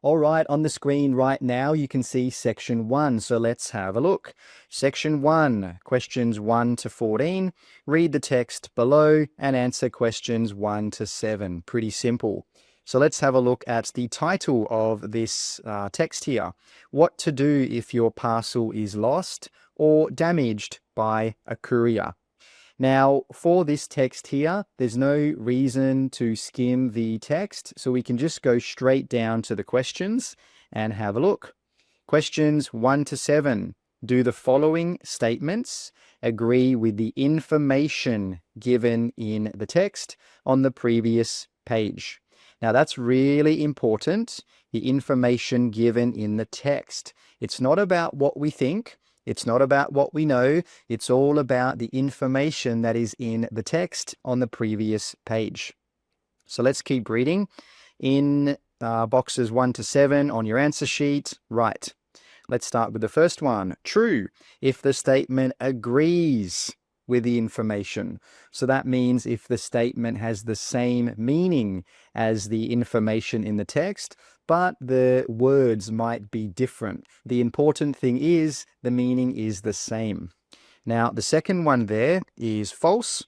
All right, on the screen right now, you can see section 1. So let's have a look. Section 1, questions 1 to 14. Read the text below and answer questions 1 to 7. Pretty simple. So let's have a look at the title of this text here. What to do if your parcel is lost or damaged by a courier. Now, for this text here, there's no reason to skim the text, so we can just go straight down to the questions and have a look. Questions 1 to 7. Do the following statements agree with the information given in the text on the previous page? Now, that's really important, the information given in the text. It's not about what we think. It's not about what we know. It's all about the information that is in the text on the previous page. So let's keep reading. In boxes 1 to 7 on your answer sheet, right. Let's start with the first one. True, if the statement agrees with the information. So that means if the statement has the same meaning as the information in the text, but the words might be different. The important thing is the meaning is the same. Now, the second one there is false,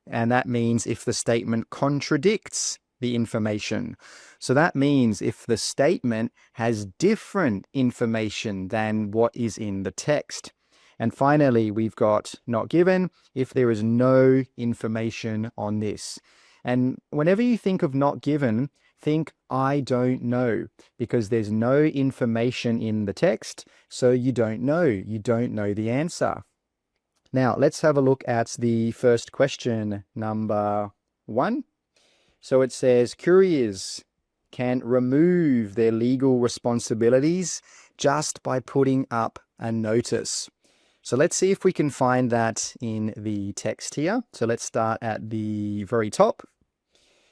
and that means if the statement contradicts the information. So that means if the statement has different information than what is in the text. And finally, we've got not given if there is no information on this. And whenever you think of not given, think I don't know, because there's no information in the text, so you don't know. You don't know the answer. Now, let's have a look at the first question, number 1. So it says, couriers can remove their legal responsibilities just by putting up a notice. So let's see if we can find that in the text here. So let's start at the very top.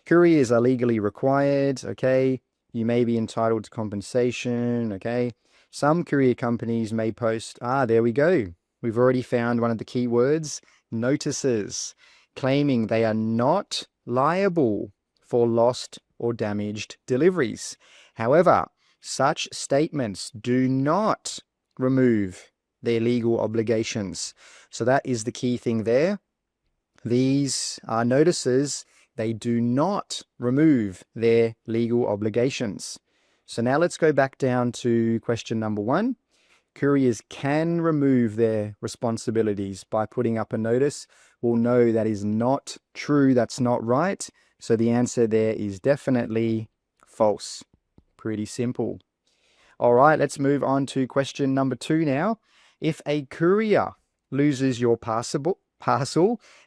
Couriers are legally required, okay? You may be entitled to compensation, okay? Some courier companies may post, there we go. We've already found one of the key words, notices, claiming they are not liable for lost or damaged deliveries. However, such statements do not remove their legal obligations. So that is the key thing there. These are notices, they do not remove their legal obligations. So now let's go back down to question number 1. Couriers can remove their responsibilities by putting up a notice. Well, no, that is not true. That's not right. So the answer there is definitely false. Pretty simple. All right, let's move on to question number 2 now. If a courier loses your parcel,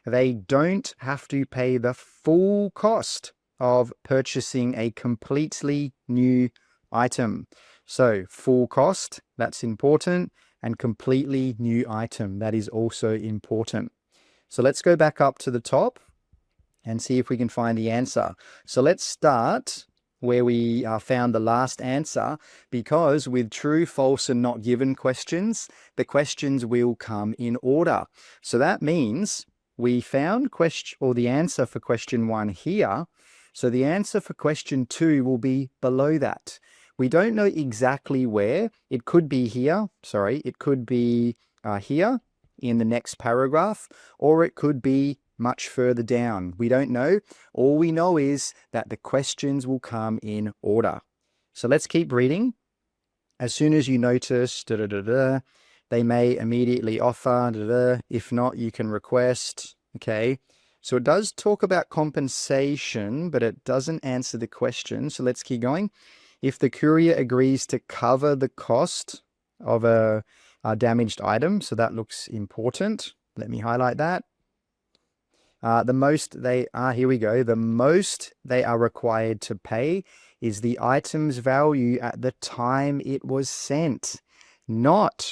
they don't have to pay the full cost of purchasing a completely new item. So full cost, that's important, and completely new item, that is also important. So let's go back up to the top and see if we can find the answer. So let's start where we found the last answer, because with true, false, and not given questions, the questions will come in order. So that means we found the answer for question 1 here. So the answer for question 2 will be below that. We don't know exactly where. It could be here. It could be here in the next paragraph, or it could be much further down. We don't know. All we know is that the questions will come in order. So let's keep reading. As soon as you notice, they may immediately offer, if not, you can request. Okay. So it does talk about compensation, but it doesn't answer the question. So let's keep going. If the courier agrees to cover the cost of a damaged item, so that looks important. Let me highlight that. The most they are required to pay is the item's value at the time it was sent, not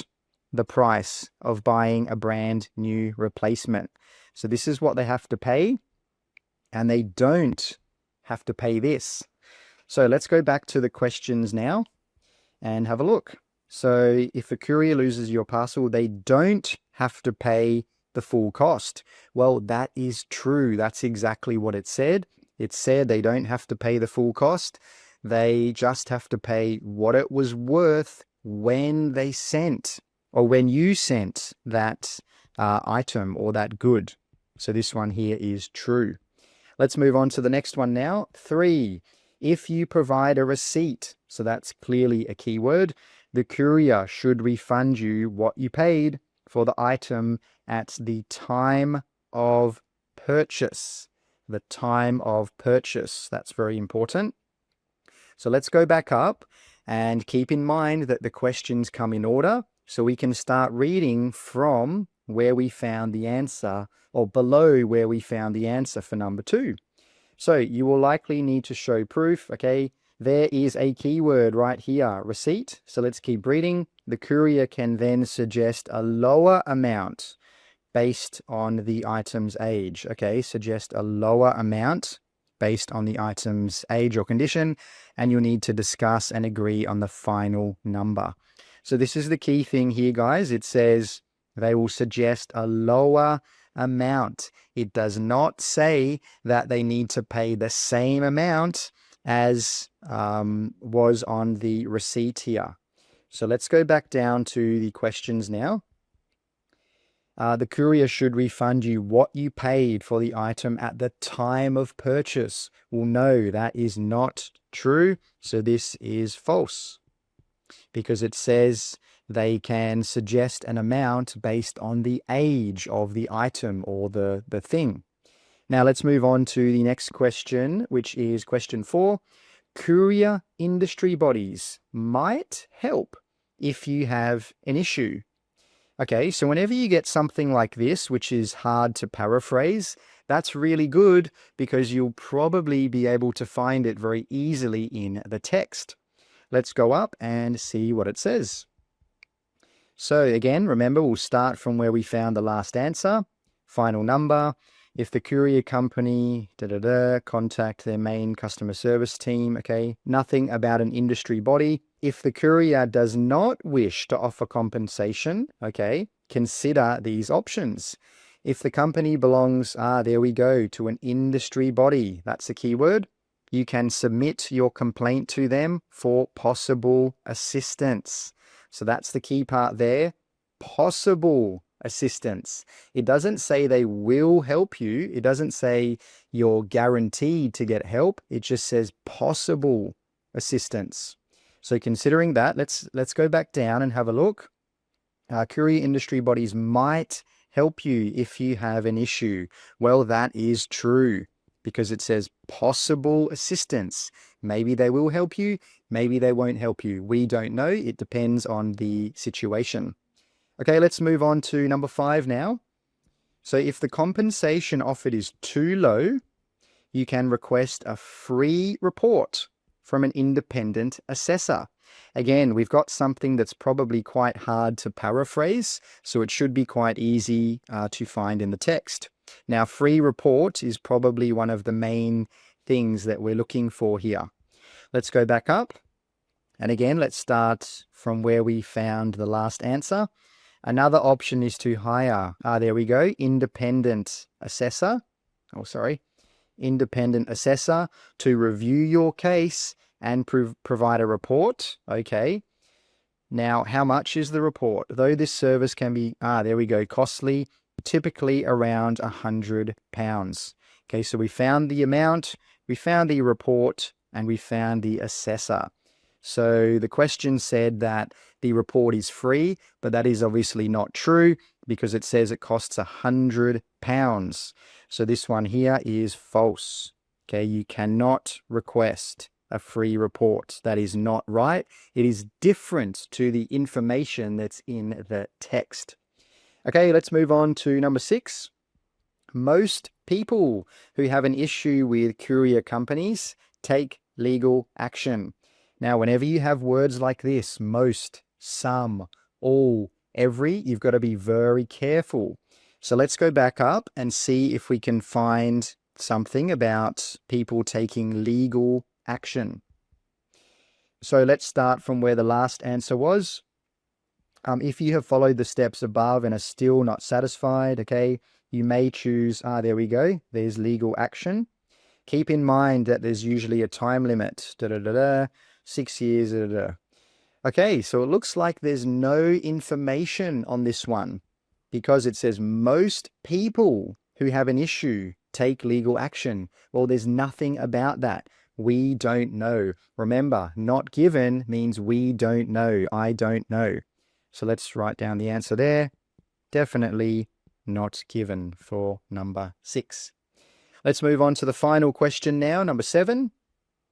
the price of buying a brand new replacement. So this is what they have to pay, and they don't have to pay this. So let's go back to the questions now and have a look. So if a courier loses your parcel, they don't have to pay the full cost. Well, that is true. That's exactly what it said. It said they don't have to pay the full cost. They just have to pay what it was worth when they sent or when you sent that item or that good. So this one here is true. Let's move on to the next one now. 3, if you provide a receipt, so that's clearly a keyword, the courier should refund you what you paid for the item at the time of purchase. The time of purchase, that's very important. So let's go back up and keep in mind that the questions come in order, so we can start reading from where we found the answer or below where we found the answer for number 2. So you will likely need to show proof, okay? There is a keyword right here, receipt. So let's keep reading. The courier can then suggest a lower amount based on the item's age, okay? Suggest a lower amount based on the item's age or condition, and you'll need to discuss and agree on the final number. So this is the key thing here, guys. It says they will suggest a lower amount. It does not say that they need to pay the same amount as was on the receipt here. So let's go back down to the questions now. The courier should refund you what you paid for the item at the time of purchase. Well, no, that is not true. So this is false, because it says they can suggest an amount based on the age of the item or the thing. Now let's move on to the next question, which is question 4. Courier industry bodies might help if you have an issue. Okay, so whenever you get something like this, which is hard to paraphrase, that's really good because you'll probably be able to find it very easily in the text. Let's go up and see what it says. So again, remember, we'll start from where we found the last answer. Final number. If the courier company, contact their main customer service team, okay? Nothing about an industry body. If the courier does not wish to offer compensation, okay, consider these options. If the company belongs, there we go, to an industry body, that's a keyword, you can submit your complaint to them for possible assistance. So that's the key part there, possible assistance. It doesn't say they will help you. It doesn't say you're guaranteed to get help. It just says possible assistance. So considering that, let's go back down and have a look. Courier industry bodies might help you if you have an issue. Well, that is true because it says possible assistance. Maybe they will help you, maybe they won't help you. We don't know. It depends on the situation. Okay, let's move on to number 5 now. So if the compensation offered is too low, you can request a free report from an independent assessor. Again, we've got something that's probably quite hard to paraphrase, so it should be quite easy to find in the text. Now, free report is probably one of the main things that we're looking for here. Let's go back up. And again, let's start from where we found the last answer. Another option is to hire, there we go, independent assessor. Independent assessor to review your case and provide a report. Okay. Now, how much is the report? Though this service can be, there we go, costly, typically around £100. Okay, so we found the amount, we found the report, and we found the assessor. So the question said that the report is free, but that is obviously not true because it says it costs £100. So this one here is false. Okay, you cannot request a free report. That is not right. It is different to the information that's in the text. Okay, let's move on to number 6. Most people who have an issue with courier companies take legal action. Now, whenever you have words like this, most, some, all, every, you've got to be very careful. So let's go back up and see if we can find something about people taking legal action. So let's start from where the last answer was. If you have followed the steps above and are still not satisfied, okay, you may choose, there we go, there's legal action. Keep in mind that there's usually a time limit. 6 years. Okay, so it looks like there's no information on this one because it says most people who have an issue take legal action. Well, there's nothing about that. We don't know. Remember, not given means we don't know. I don't know. So let's write down the answer there. Definitely not given for number 6. Let's move on to the final question now, number 7.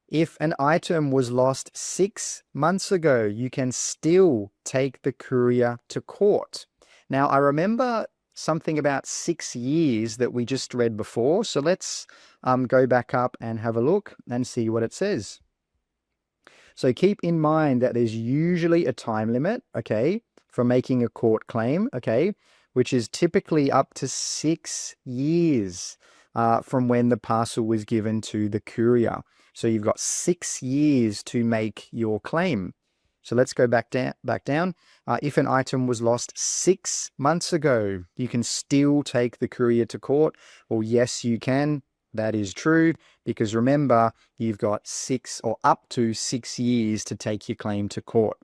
If an item was lost 6 months ago, you can still take the courier to court. Now, I remember something about 6 years that we just read before. So let's go back up and have a look and see what it says. So keep in mind that there's usually a time limit, okay, for making a court claim, okay, which is typically up to 6 years from when the parcel was given to the courier. So you've got 6 years to make your claim. So let's go back down. If an item was lost 6 months ago, you can still take the courier to court. Well, yes, you can. That is true, because remember, you've got 6 or up to 6 years to take your claim to court.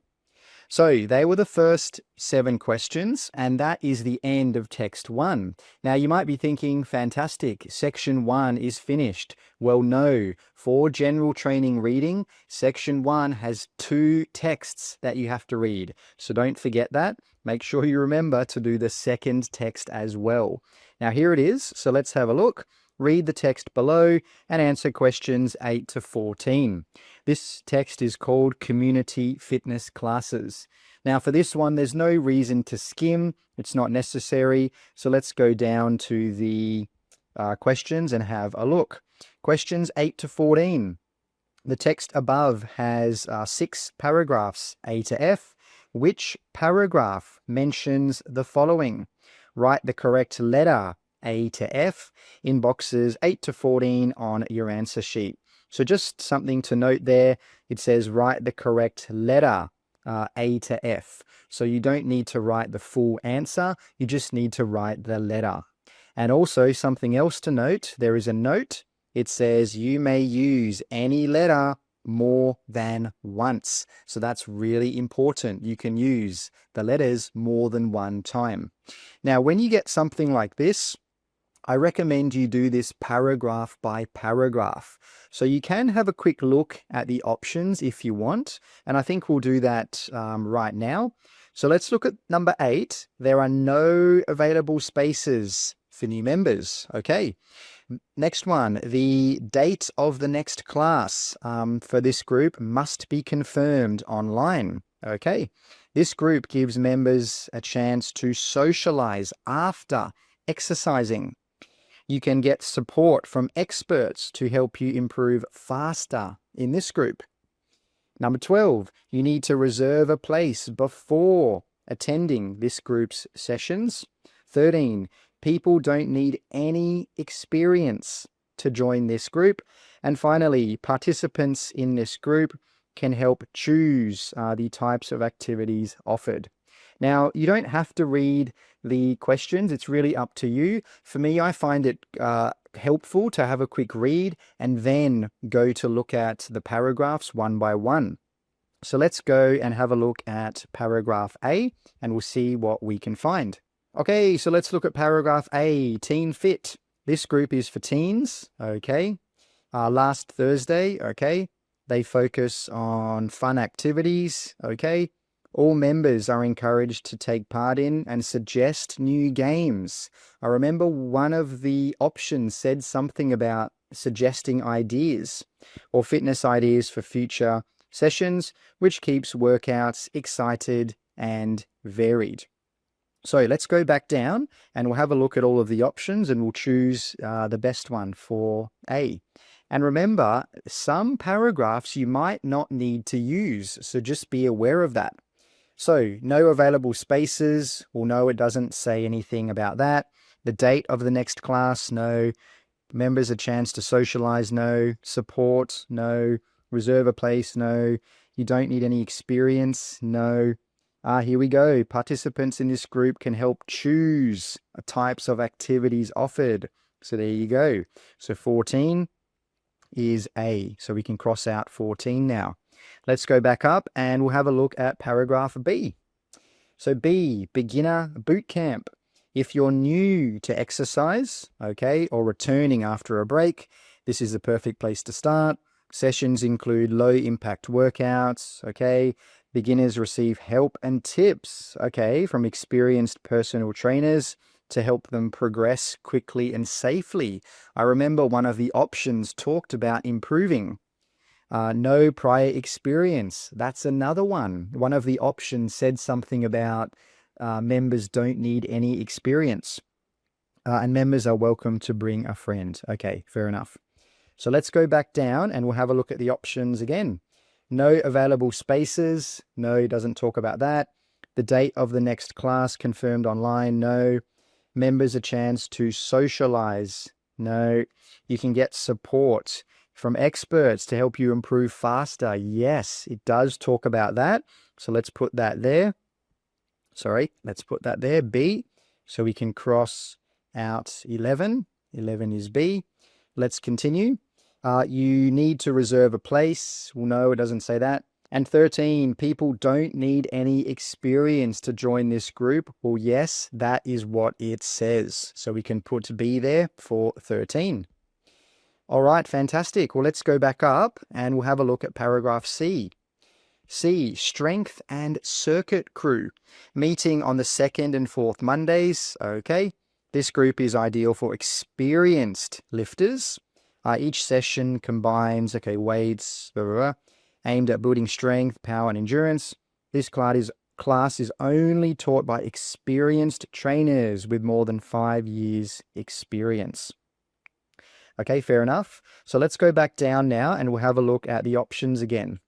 So they were the first 7 questions, and that is the end of text 1. Now you might be thinking, fantastic, section 1 is finished. Well, no, for general training reading, section 1 has 2 texts that you have to read. So don't forget that. Make sure you remember to do the second text as well. Now here it is. So let's have a look. Read the text below and answer questions 8 to 14. This text is called Community Fitness Classes. Now for this one, there's no reason to skim. It's not necessary. So let's go down to the questions and have a look. Questions 8 to 14. The text above has 6 paragraphs, A to F. Which paragraph mentions the following? Write the correct letter, A to F, in boxes 8 to 14 on your answer sheet. So just something to note there. It says write the correct letter, A to F. So you don't need to write the full answer. You just need to write the letter. And also something else to note, there is a note. It says you may use any letter more than once. So that's really important. You can use the letters more than one time. Now, when you get something like this, I recommend you do this paragraph by paragraph. So you can have a quick look at the options if you want, and I think we'll do that right now. So let's look at number 8. There are no available spaces for new members. Okay. Next one, the date of the next class for this group must be confirmed online. Okay. This group gives members a chance to socialize after exercising. You can get support from experts to help you improve faster in this group. Number 12, you need to reserve a place before attending this group's sessions. 13, people don't need any experience to join this group. And finally, participants in this group can help choose the types of activities offered. Now, you don't have to read the questions. It's really up to you. For me, I find it helpful to have a quick read and then go to look at the paragraphs one by one. So let's go and have a look at paragraph A and we'll see what we can find. Okay, so let's look at paragraph A, Teen Fit. This group is for teens, okay. Last Thursday, okay. They focus on fun activities, okay. All members are encouraged to take part in and suggest new games. I remember one of the options said something about suggesting ideas or fitness ideas for future sessions, which keeps workouts excited and varied. So let's go back down and we'll have a look at all of the options and we'll choose the best one for A. And remember, some paragraphs you might not need to use, so just be aware of that. So no available spaces, well, no, it doesn't say anything about that. The date of the next class, no. Members a chance to socialize, no. Support, no. Reserve a place, no. You don't need any experience, no. Here we go. Participants in this group can help choose types of activities offered. So there you go. So 14, is A. So we can cross out 14 now. Let's go back up and we'll have a look at paragraph B. So B, beginner boot camp. If you're new to exercise, okay, or returning after a break, this is the perfect place to start. Sessions include low impact workouts, okay. Beginners receive help and tips, okay, from experienced personal trainers to help them progress quickly and safely. I remember one of the options talked about improving. No prior experience. That's another one. One of the options said something about members don't need any experience. And members are welcome to bring a friend. Okay, fair enough. So let's go back down and we'll have a look at the options again. No available spaces. No, it doesn't talk about that. The date of the next class confirmed online. No. Members a chance to socialize. No. You can get support from experts to help you improve faster. Yes, it does talk about that. So let's put that there. Let's put that there, B. So we can cross out 11. 11 is B. Let's continue. You need to reserve a place. Well, no, it doesn't say that. And 13, people don't need any experience to join this group. Well, yes, that is what it says. So we can put B there for 13. All right, fantastic. Well, let's go back up and we'll have a look at paragraph C. C, strength and circuit crew. Meeting on the 2nd and 4th Mondays. Okay, this group is ideal for experienced lifters. Each session combines, weights, blah, blah, blah, aimed at building strength, power, and endurance. This class is only taught by experienced trainers with more than 5 years experience. Okay, fair enough. So let's go back down now and we'll have a look at the options again.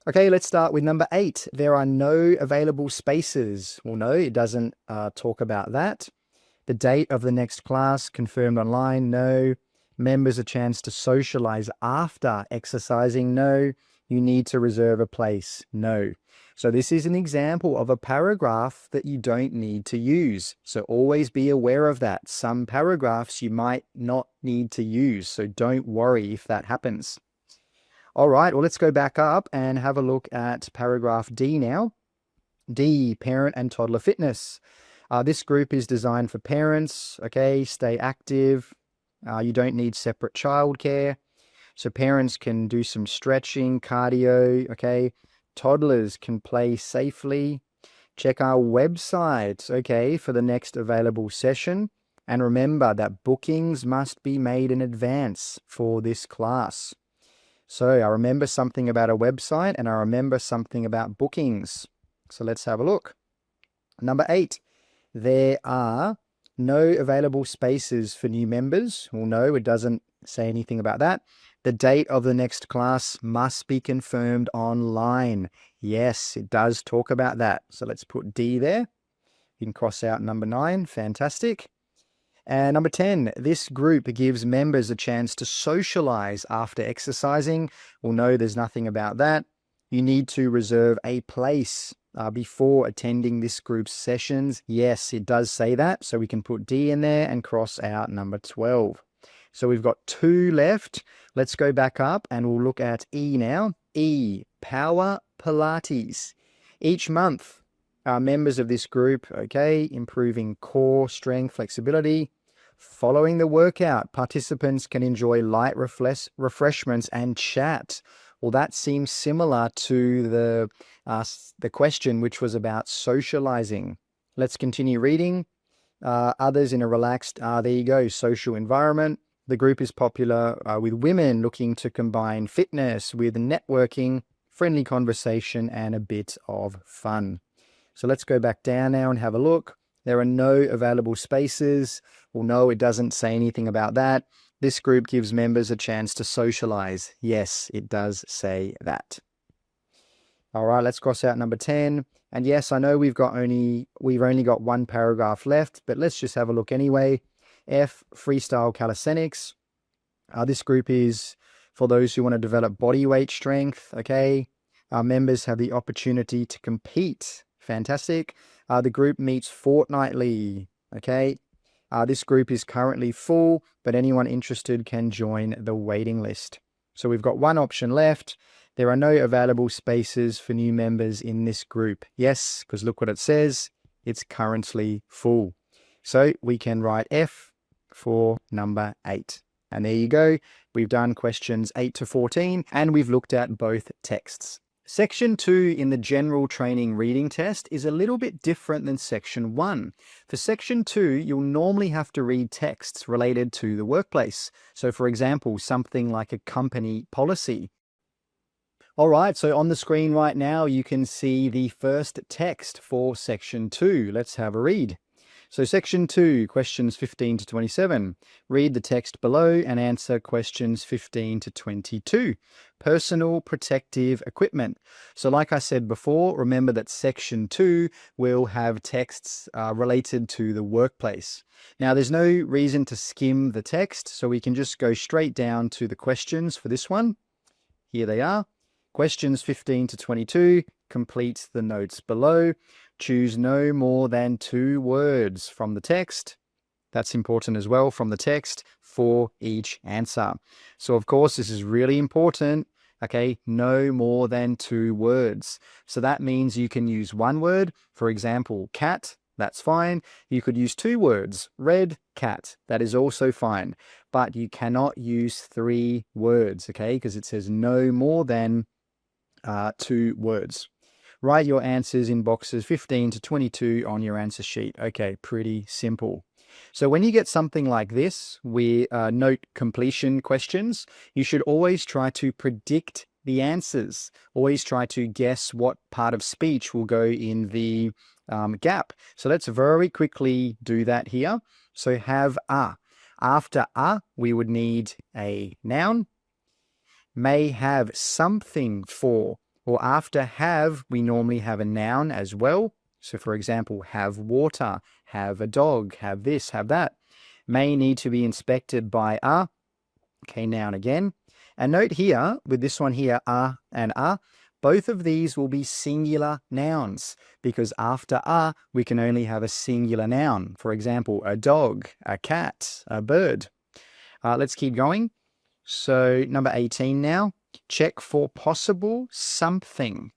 Okay, let's start with number 8. There are no available spaces. Well, no, it doesn't talk about that. The date of the next class confirmed online. No. Members a chance to socialize after exercising. No. You need to reserve a place. No. So this is an example of a paragraph that you don't need to use. So always be aware of that. Some paragraphs you might not need to use. So don't worry if that happens. All right, well, let's go back up and have a look at paragraph D now. D, parent and toddler fitness. This group is designed for parents. Okay, stay active. You don't need separate childcare. So parents can do some stretching, cardio, okay? Toddlers can play safely. Check our website, okay, for the next available session. And remember that bookings must be made in advance for this class. So I remember something about a website and I remember something about bookings. So let's have a look. Number 8, there are no available spaces for new members. Well, no, it doesn't say anything about that. The date of the next class must be confirmed online. Yes, it does talk about that. So let's put D there. You can cross out number 9. Fantastic. And number 10, this group gives members a chance to socialize after exercising. Well, no, there's nothing about that. You need to reserve a place before attending this group's sessions. Yes, it does say that. So we can put D in there and cross out number 12. So we've got 2 left. Let's go back up and we'll look at E now. E, Power Pilates. Each month, members of this group, okay, improving core strength, flexibility. Following the workout, participants can enjoy light refreshments and chat. Well, that seems similar to the question, which was about socializing. Let's continue reading. Others in a relaxed, there you go, social environment. The group is popular with women looking to combine fitness with networking, friendly conversation, and a bit of fun. So let's go back down now and have a look. There are no available spaces. Well, no, it doesn't say anything about that. This group gives members a chance to socialize. Yes, it does say that. All right, let's cross out number 10. And yes, I know we've only got 1 paragraph left, but let's just have a look anyway. F, freestyle calisthenics. This group is for those who want to develop body weight strength, okay? Our members have the opportunity to compete. Fantastic. The group meets fortnightly, okay? This group is currently full, but anyone interested can join the waiting list. So we've got one option left. There are no available spaces for new members in this group. Yes, because look what it says. It's currently full. So we can write F for number 8. And there you go. We've done questions 8 to 14, and we've looked at both texts. Section 2 in the General Training Reading test is a little bit different than Section 1. For Section 2, you'll normally have to read texts related to the workplace. So for example, something like a company policy. All right, so on the screen right now, you can see the first text for Section 2. Let's have a read. So Section 2, questions 15 to 27. Read the text below and answer questions 15 to 22. Personal protective equipment. So like I said before, remember that Section 2 will have texts related to the workplace. Now, there's no reason to skim the text, so we can just go straight down to the questions for this one. Here they are. Questions 15 to 22. Complete the notes below. Choose no more than 2 words from the text. That's important as well, from the text for each answer. So of course, this is really important. Okay, no more than 2 words. So that means you can use 1 word. For example, cat, that's fine. You could use 2 words, red cat, that is also fine. But you cannot use 3 words, okay, because it says no more than 2 words. Write your answers in boxes 15 to 22 on your answer sheet. Okay, pretty simple. So when you get something like this, we note completion questions, you should always try to predict the answers. Always try to guess what part of speech will go in the gap. So let's very quickly do that here. So have a. After a, we would need a noun. May have something for. Or after have, we normally have a noun as well. So for example, have water, have a dog, have this, have that. May need to be inspected by a. Okay, noun again. And note here, with this one here, and both of these will be singular nouns because after a, we can only have a singular noun. For example, a dog, a cat, a bird. Let's keep going. So number 18 now. Check for possible something.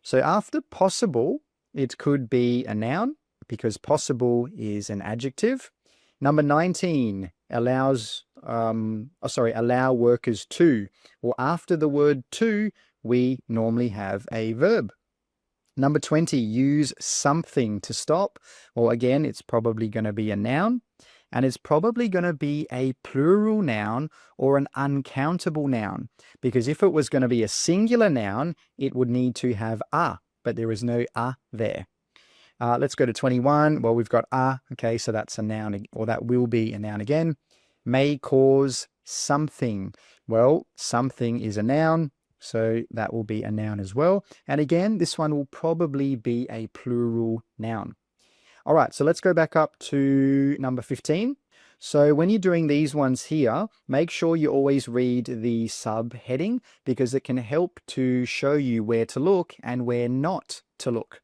So after possible, it could be a noun because possible is an adjective. Number 19, allow workers to. Or after the word to, we normally have a verb. Number 20, use something to stop. Well, again, it's probably going to be a noun. And it's probably going to be a plural noun or an uncountable noun. Because if it was going to be a singular noun, it would need to have a, but there is no a there. Let's go to 21. Well, we've got a, okay, so that's a noun, or that will be a noun again. May cause something. Well, something is a noun, so that will be a noun as well. And again, this one will probably be a plural noun. All right, so let's go back up to number 15. So when you're doing these ones here, make sure you always read the subheading because it can help to show you where to look and where not to look.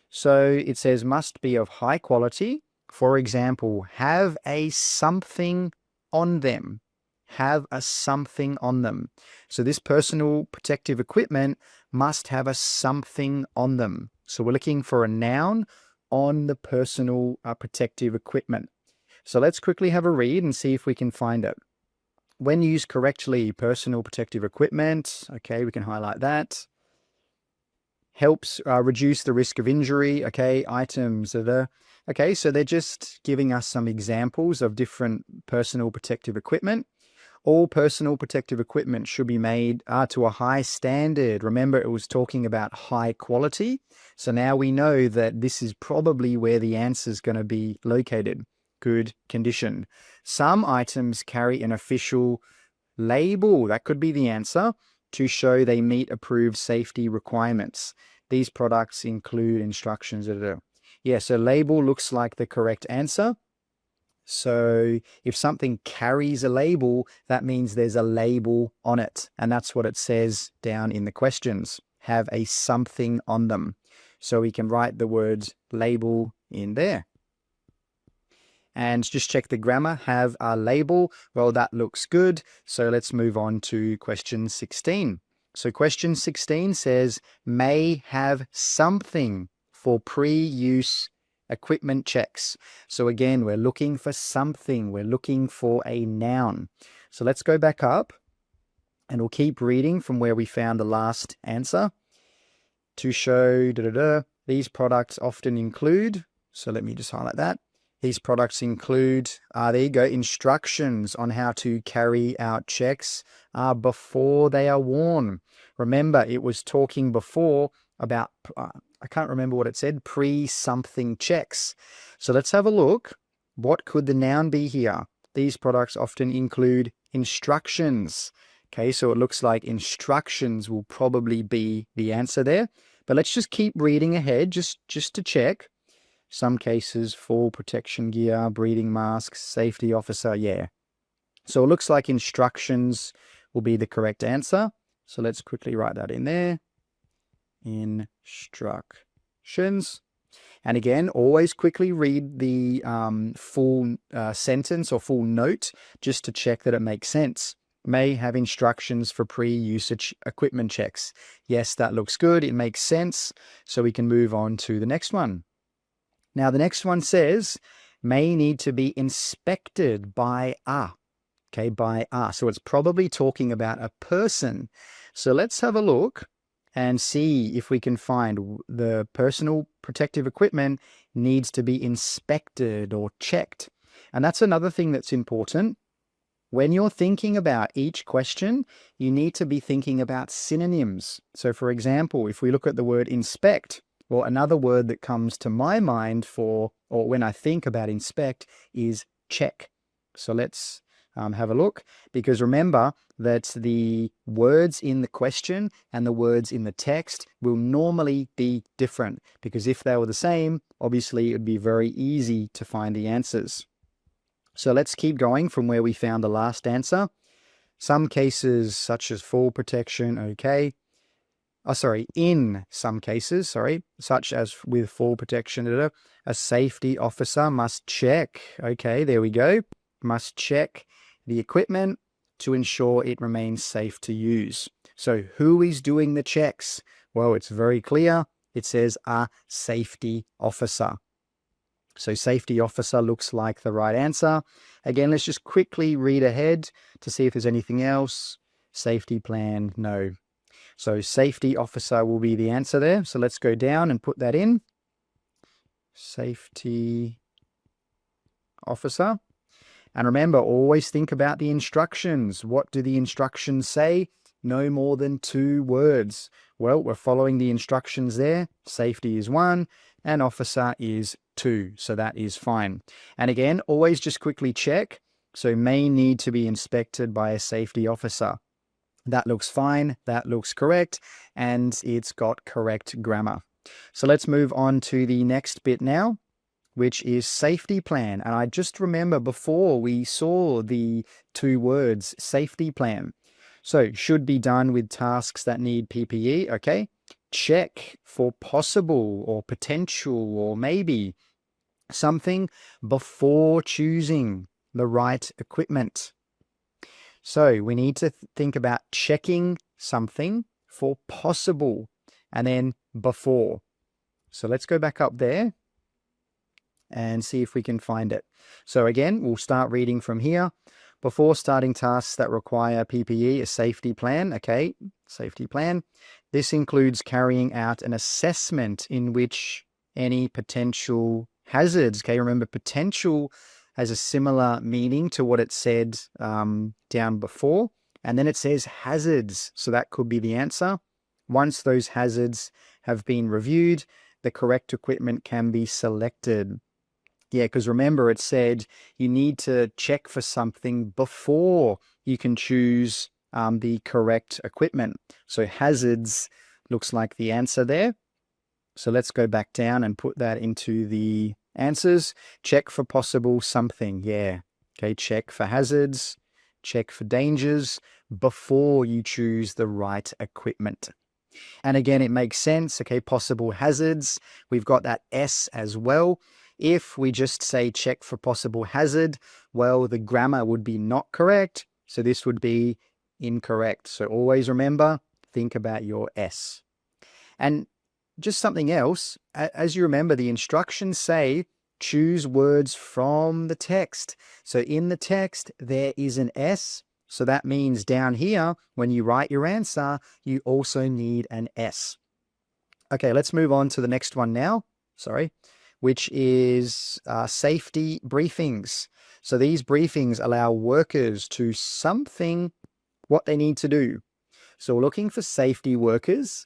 So it says must be of high quality. For example, have a something on them. Have a something on them. So this personal protective equipment must have a something on them. So we're looking for a noun on the personal protective equipment. So let's quickly have a read and see if we can find it. When used correctly, personal protective equipment, okay, we can highlight that. Helps reduce the risk of injury, okay, items are there. Okay, so they're just giving us some examples of different personal protective equipment. All personal protective equipment should be made to a high standard. Remember, it was talking about high quality. So now we know that this is probably where the answer is going to be located. Good condition. Some items carry an official label. That could be the answer to show they meet approved safety requirements. These products include instructions. Yeah, so label looks like the correct answer. So if something carries a label, that means there's a label on it. And that's what it says down in the questions. Have a something on them. So we can write the word label in there. And just check the grammar, have a label. Well, that looks good. So let's move on to question 16. So question 16 says, may have something for pre-use equipment checks. So again, we're looking for something. We're looking for a noun. So let's go back up and we'll keep reading from where we found the last answer to show these products often include. So let me just highlight that. These products include, there you go, instructions on how to carry out checks before they are worn. Remember, it was talking before about, I can't remember what it said, pre-something checks. So let's have a look. What could the noun be here? These products often include instructions. Okay, so it looks like instructions will probably be the answer there. But let's just keep reading ahead just to check. Some cases, fall protection gear, breathing masks, safety officer, yeah. So it looks like instructions will be the correct answer. So let's quickly write that in there. Instructions. And again, always quickly read the full sentence or full note just to check that it makes sense. May have instructions for pre-usage equipment checks. Yes, that looks good. It makes sense. So we can move on to the next one. Now, the next one says, may need to be inspected by a. Okay, by a. So it's probably talking about a person. So let's have a look and see if we can find the personal protective equipment needs to be inspected or checked. And that's another thing that's important. When you're thinking about each question, you need to be thinking about synonyms. So for example, if we look at the word inspect, well, another word that comes to my mind for, or when I think about inspect, is check. So let's have a look, because remember that the words in the question and the words in the text will normally be different, because if they were the same, obviously it would be very easy to find the answers. So let's keep going from where we found the last answer. Some cases such as fall protection, okay. In some cases, such as with fall protection, a safety officer must check. Okay, there we go. Must check the equipment to ensure it remains safe to use. So who is doing the checks? Well, it's very clear. It says a safety officer. So safety officer looks like the right answer. Again, let's just quickly read ahead to see if there's anything else. Safety plan, no. So safety officer will be the answer there. So let's go down and put that in. Safety officer. And remember, always think about the instructions. What do the instructions say? No more than 2 words. Well, we're following the instructions there. Safety is 1 and officer is 2. So that is fine. And again, always just quickly check. So may need to be inspected by a safety officer. That looks fine. That looks correct. And it's got correct grammar. So let's move on to the next bit now, which is safety plan. And I just remember before we saw the 2 words, safety plan. So should be done with tasks that need PPE, okay? Check for possible or potential or maybe something before choosing the right equipment. So we need to think about checking something for possible and then before. So let's go back up there and see if we can find it. So again, we'll start reading from here. Before starting tasks that require PPE, a safety plan, okay, safety plan. This includes carrying out an assessment in which any potential hazards, okay, remember potential has a similar meaning to what it said down before. And then it says hazards, so that could be the answer. Once those hazards have been reviewed, the correct equipment can be selected. Yeah, because remember it said you need to check for something before you can choose the correct equipment. So hazards looks like the answer there. So let's go back down and put that into the answers. Check for possible something. Yeah. Okay, check for hazards, check for dangers before you choose the right equipment. And again, it makes sense. Okay, possible hazards. We've got that S as well. If we just say check for possible hazard, well, the grammar would be not correct. So this would be incorrect. So always remember, think about your S. And just something else, as you remember, the instructions say choose words from the text. So in the text, there is an S. So that means down here, when you write your answer, you also need an S. Okay, let's move on to the next one now. Sorry, which is safety briefings. So these briefings allow workers to something what they need to do. So we're looking for safety briefings,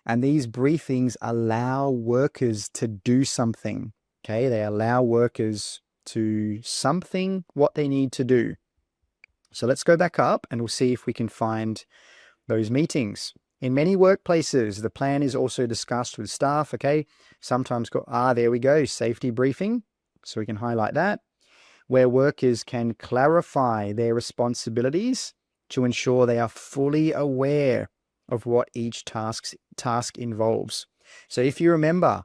and these briefings allow workers to do something. Okay, they allow workers to something what they need to do. So let's go back up and we'll see if we can find those meetings. In many workplaces, the plan is also discussed with staff, okay? Sometimes there we go, safety briefing. So we can highlight that, where workers can clarify their responsibilities to ensure they are fully aware of what each task involves. So if you remember,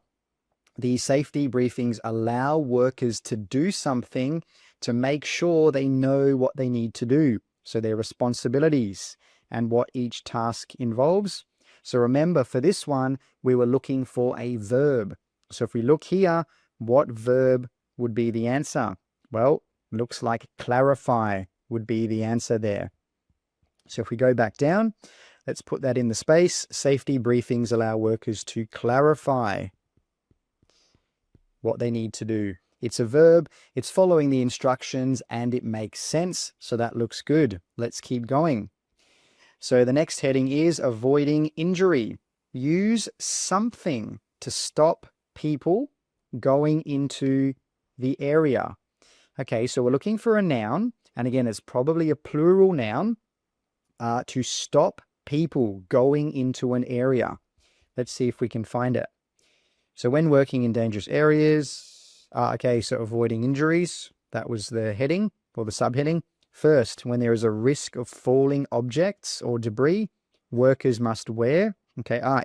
the safety briefings allow workers to do something to make sure they know what they need to do. So their responsibilities and what each task involves. So remember, for this one, we were looking for a verb. So if we look here, what verb would be the answer? Well, looks like clarify would be the answer there. So if we go back down, let's put that in the space. Safety briefings allow workers to clarify what they need to do. It's a verb, it's following the instructions, and it makes sense. So that looks good. Let's keep going. So the next heading is avoiding injury. Use something to stop people going into the area. Okay, so we're looking for a noun, and again, it's probably a plural noun, to stop people going into an area. Let's see if we can find it. So when working in dangerous areas, so avoiding injuries, that was the heading or the subheading. First, when there is a risk of falling objects or debris, workers must wear,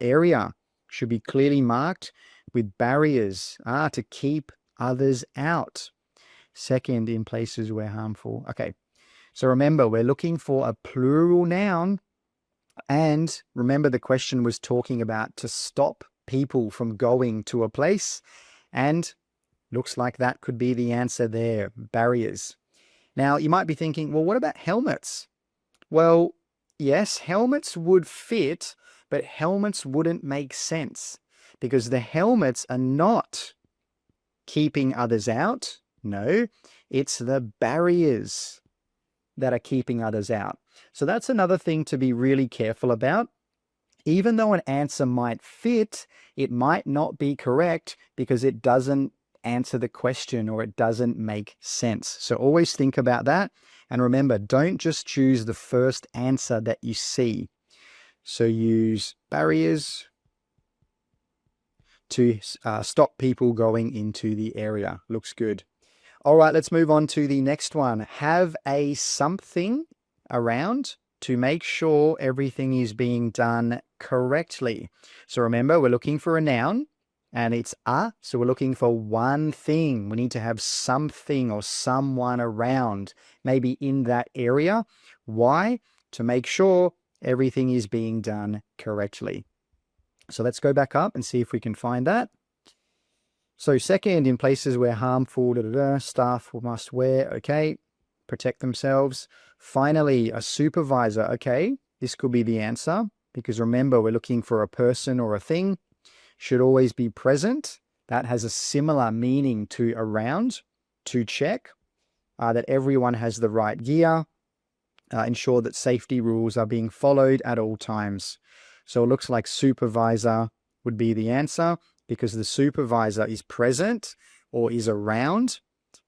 area should be clearly marked with barriers to keep others out. Second, in places where harmful. Okay, so remember, we're looking for a plural noun, and remember the question was talking about to stop people from going to a place, and looks like that could be the answer there, barriers. Now, you might be thinking, well, what about helmets? Well, yes, helmets would fit, but helmets wouldn't make sense because the helmets are not keeping others out. No, it's the barriers that are keeping others out. So that's another thing to be really careful about. Even though an answer might fit, it might not be correct because it doesn't answer the question or it doesn't make sense. So always think about that. And remember, don't just choose the first answer that you see. So use barriers to stop people going into the area. Looks good. All right, let's move on to the next one. Have a something around to make sure everything is being done correctly. So remember, we're looking for a noun and it's a, so we're looking for one thing. We need to have something or someone around, maybe in that area. Why? To make sure everything is being done correctly. So let's go back up and see if we can find that. So second, in places where harmful, staff must wear, protect themselves. Finally, a supervisor, this could be the answer because remember, we're looking for a person or a thing, should always be present. That has a similar meaning to around, to check that everyone has the right gear, ensure that safety rules are being followed at all times. So it looks like supervisor would be the answer because the supervisor is present or is around.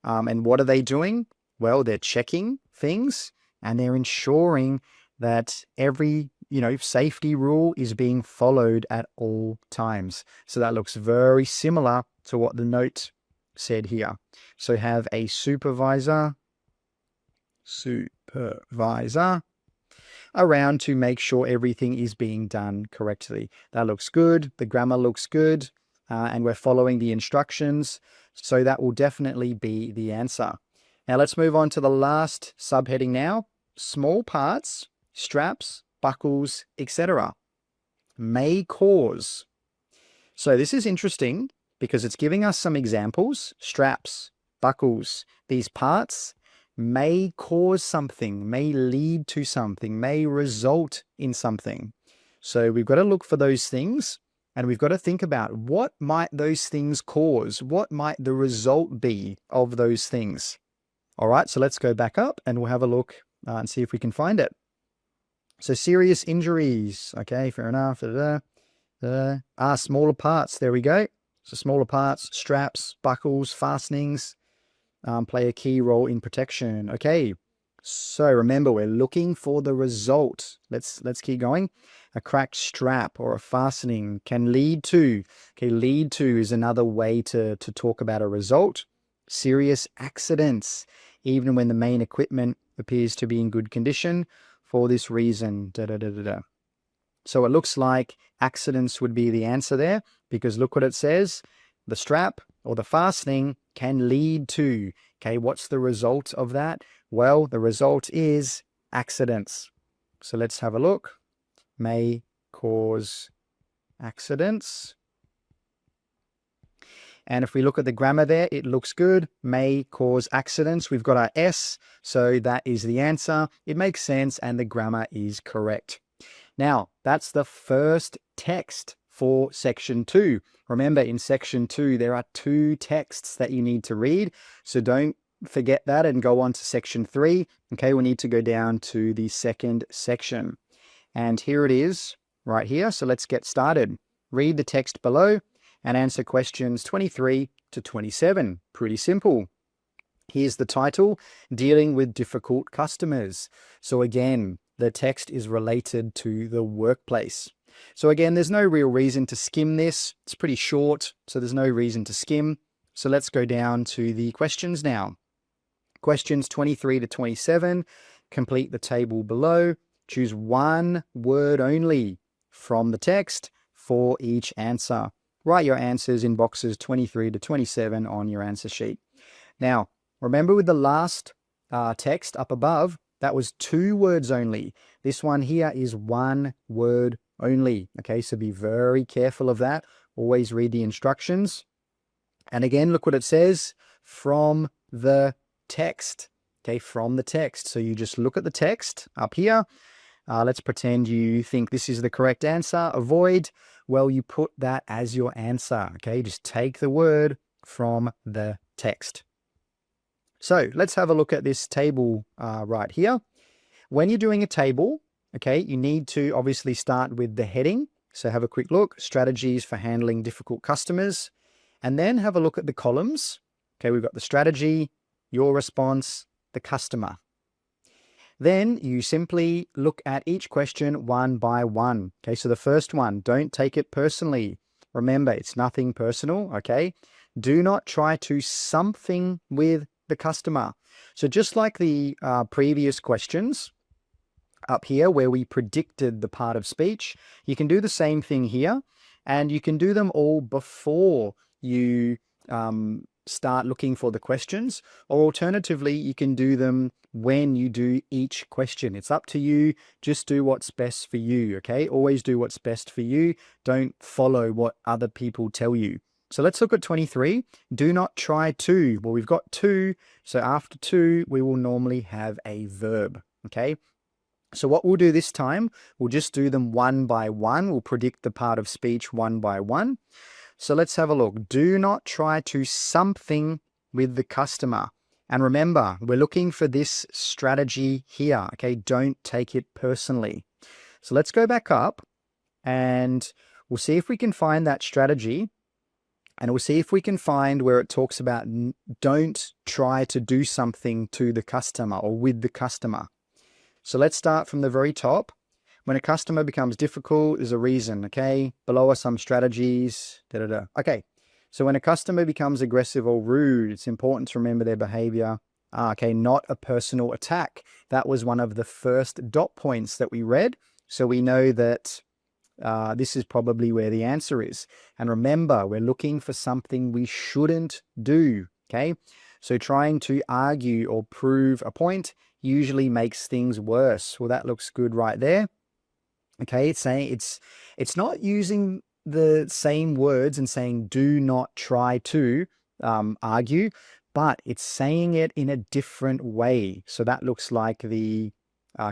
And what are they doing? Well, they're checking things and they're ensuring that every safety rule is being followed at all times. So that looks very similar to what the note said here. So have a supervisor around to make sure everything is being done correctly. That looks good. The grammar looks good. and we're following the instructions. So that will definitely be the answer. Now let's move on to the last subheading now. Small parts, straps, buckles, etc. may cause. So this is interesting because it's giving us some examples. Straps, buckles, these parts may cause something, may lead to something, may result in something. So we've got to look for those things and we've got to think about what might those things cause? What might the result be of those things? All right, so let's go back up and we'll have a look and see if we can find it. So serious injuries. Okay, fair enough. Smaller parts. There we go. So smaller parts, straps, buckles, fastenings play a key role in protection. Okay, so remember we're looking for the result. Let's keep going. A cracked strap or a fastening can lead to. Okay, lead to is another way to talk about a result. Serious accidents, even when the main equipment appears to be in good condition for this reason. So it looks like accidents would be the answer there, because look what it says. The strap or the fastening can lead to. Okay, what's the result of that? Well, the result is accidents. So let's have a look. May cause accidents. And if we look at the grammar there, it looks good. May cause accidents. We've got our S, so that is the answer. It makes sense and the grammar is correct. Now, that's the first text for section 2. Remember, in section 2, there are 2 texts that you need to read. So don't forget that and go on to section 3. Okay, we need to go down to the second section. And here it is right here. So let's get started. Read the text below and answer questions 23 to 27. Pretty simple. Here's the title, Dealing with Difficult Customers. So again, the text is related to the workplace. So again, there's no real reason to skim this. It's pretty short, so there's no reason to skim. So let's go down to the questions now. Questions 23 to 27. Complete the table below. Choose one word only from the text for each answer. Write your answers in boxes 23 to 27 on your answer sheet. Now, remember with the last text up above, that was 2 words only. This one here is 1 word only. Okay, so be very careful of that. Always read the instructions. And again, look what it says, from the text. Okay, from the text. So you just look at the text up here. Let's pretend you think this is the correct answer. Avoid. Well, you put that as your answer. Okay, just take the word from the text. So let's have a look at this table right here. When you're doing a table, okay, you need to obviously start with the heading. So have a quick look, strategies for handling difficult customers, and then have a look at the columns. Okay, we've got the strategy, your response, the customer. Then you simply look at each question one by one. Okay, so the first one, don't take it personally. Remember, it's nothing personal, okay? Do not try to something with the customer. So just like the previous questions up here where we predicted the part of speech, you can do the same thing here, and you can do them all before you start looking for the questions, or alternatively, you can do them when you do each question. It's up to you. Just do what's best for you, okay? Always do what's best for you. Don't follow what other people tell you. So let's look at 23. Do not try to. Well, we've got to, so after to, we will normally have a verb, okay? So what we'll do this time, we'll just do them one by one. We'll predict the part of speech one by one. So let's have a look. Do not try to something with the customer. And remember, we're looking for this strategy here, okay? Don't take it personally. So let's go back up and we'll see if we can find that strategy. And we'll see if we can find where it talks about don't try to do something to the customer or with the customer. So let's start from the very top. When a customer becomes difficult, there's a reason, okay? Below are some strategies, Okay, so when a customer becomes aggressive or rude, it's important to remember their behavior. Okay, not a personal attack. That was one of the first dot points that we read. So we know that this is probably where the answer is. And remember, we're looking for something we shouldn't do, okay? So trying to argue or prove a point usually makes things worse. Well, that looks good right there. Okay, it's saying it's not using the same words and saying do not try to argue, but it's saying it in a different way. So that looks like the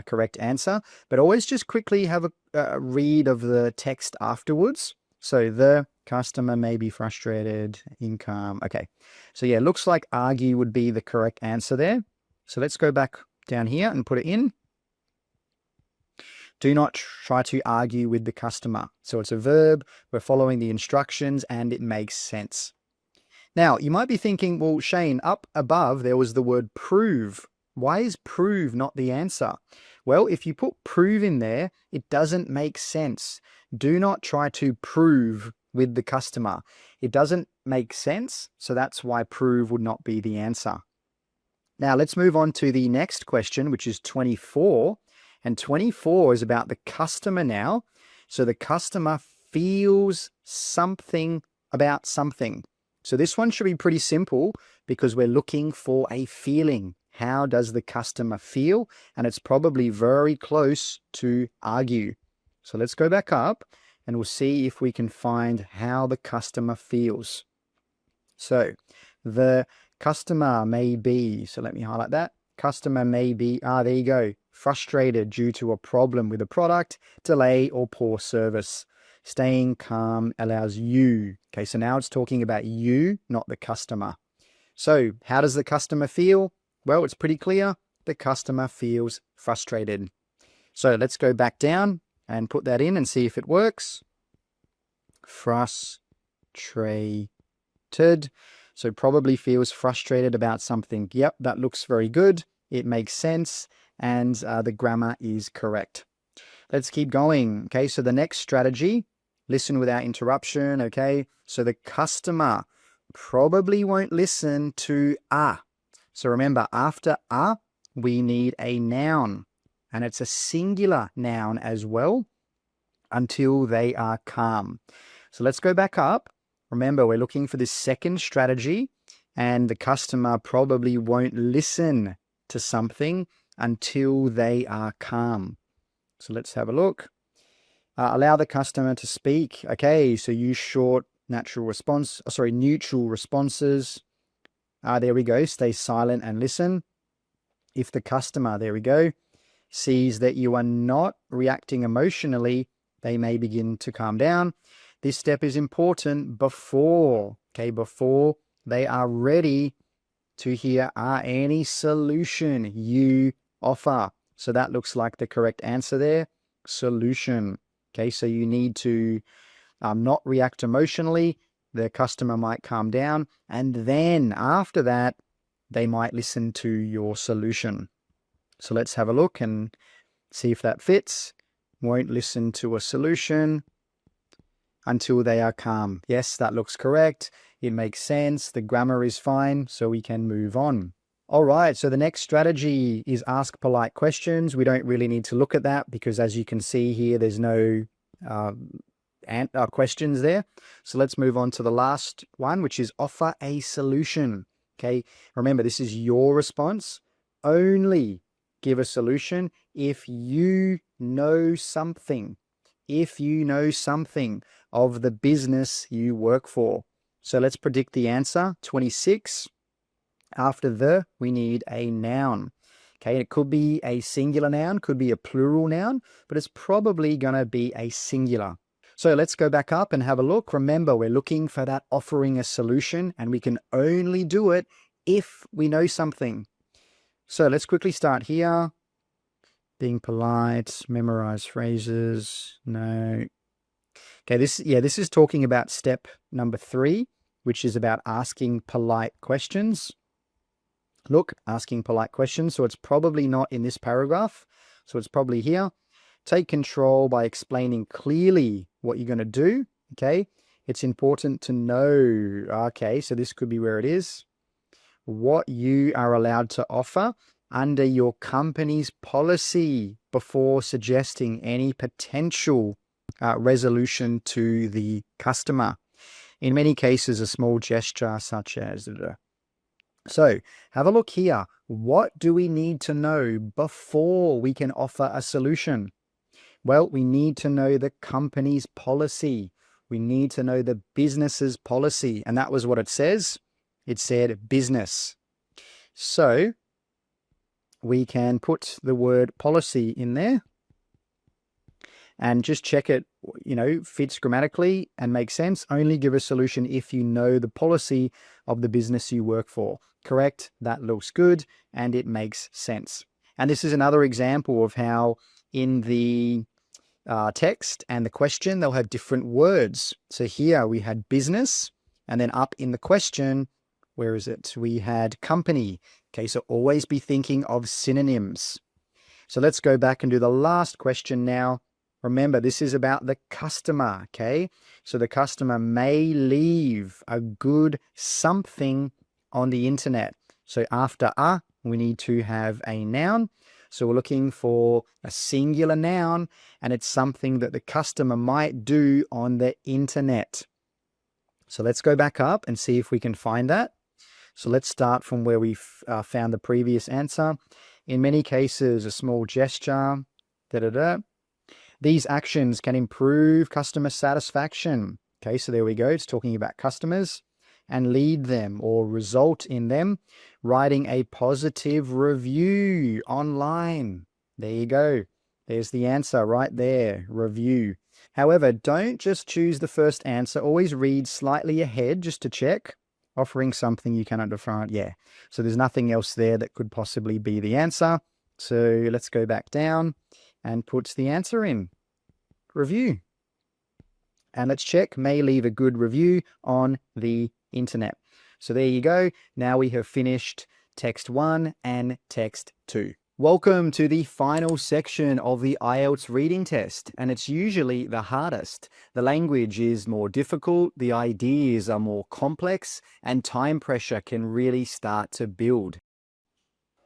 correct answer. But always just quickly have a read of the text afterwards. So the customer may be frustrated, income. Okay, so yeah, looks like argue would be the correct answer there. So let's go back down here and put it in. Do not try to argue with the customer. So it's a verb, we're following the instructions, and it makes sense. Now, you might be thinking, well, Shane, up above there was the word prove. Why is prove not the answer? Well, if you put prove in there, it doesn't make sense. Do not try to prove with the customer. It doesn't make sense, so that's why prove would not be the answer. Now, let's move on to the next question, which is 24. And 24 is about the customer now. So the customer feels something about something. So this one should be pretty simple because we're looking for a feeling. How does the customer feel? And it's probably very close to argue. So let's go back up and we'll see if we can find how the customer feels. So the customer may be, so let me highlight that. Customer may be, there you go, frustrated due to a problem with a product, delay, or poor service. Staying calm allows you. Okay, so now it's talking about you, not the customer. So how does the customer feel? Well, it's pretty clear. The customer feels frustrated. So let's go back down and put that in and see if it works. Frustrated. So probably feels frustrated about something. Yep, that looks very good. It makes sense. And the grammar is correct. Let's keep going. Okay, so the next strategy, listen without interruption. Okay, so the customer probably won't listen to a. So remember, after a, we need a noun. And it's a singular noun as well until they are calm. So let's go back up. Remember, we're looking for this second strategy, and the customer probably won't listen to something until they are calm. So let's have a look. Allow the customer to speak. Okay, so use short, neutral responses. There we go. Stay silent and listen. If the customer, there we go, sees that you are not reacting emotionally, they may begin to calm down. This step is important before they are ready to hear any solution you offer. So that looks like the correct answer there, solution. Okay, so you need to not react emotionally. The customer might calm down, and then after that, they might listen to your solution. So let's have a look and see if that fits. Won't listen to a solution until they are calm. Yes, that looks correct. It makes sense. The grammar is fine, so we can move on. All right, so the next strategy is ask polite questions. We don't really need to look at that because as you can see here, there's no questions there. So let's move on to the last one, which is offer a solution. Okay, remember, this is your response. Only give a solution if you know something. If you know something of the business you work for. So let's predict the answer. 26. After the, we need a noun. Okay, it could be a singular noun, could be a plural noun, but it's probably going to be a singular. So let's go back up and have a look. Remember, we're looking for that offering a solution, and we can only do it if we know something. So let's quickly start here. Being polite, memorize phrases. No. Okay, this is talking about step number 3, which is about asking polite questions. Look, asking polite questions. So it's probably not in this paragraph. So it's probably here. Take control by explaining clearly what you're going to do. Okay, it's important to know. Okay, so this could be where it is. What you are allowed to offer under your company's policy before suggesting any potential resolution to the customer. In many cases, a small gesture such as... So have a look here. What do we need to know before we can offer a solution? Well, we need to know the company's policy. We need to know the business's policy. And that was what it says. It said business. So we can put the word policy in there and just check it, fits grammatically and makes sense. Only give a solution if you know the policy of the business you work for. Correct? That looks good and it makes sense. And this is another example of how in the text and the question, they'll have different words. So here we had business, and then up in the question, where is it? We had company. Okay, so always be thinking of synonyms. So let's go back and do the last question now. Remember, this is about the customer, okay? So the customer may leave a good something on the internet. So after a, we need to have a noun. So we're looking for a singular noun, and it's something that the customer might do on the internet. So let's go back up and see if we can find that. So let's start from where we found the previous answer. In many cases, a small gesture, These actions can improve customer satisfaction. Okay, so there we go. It's talking about customers, and lead them or result in them writing a positive review online. There you go. There's the answer right there, review. However, don't just choose the first answer. Always read slightly ahead just to check. Offering something you cannot define. Yeah. So there's nothing else there that could possibly be the answer. So let's go back down and put the answer in. Review. And let's check, may leave a good review on the internet. So there you go. Now we have finished text 1 and text 2. Welcome to the final section of the IELTS reading test, and it's usually the hardest. The language is more difficult, the ideas are more complex, and time pressure can really start to build.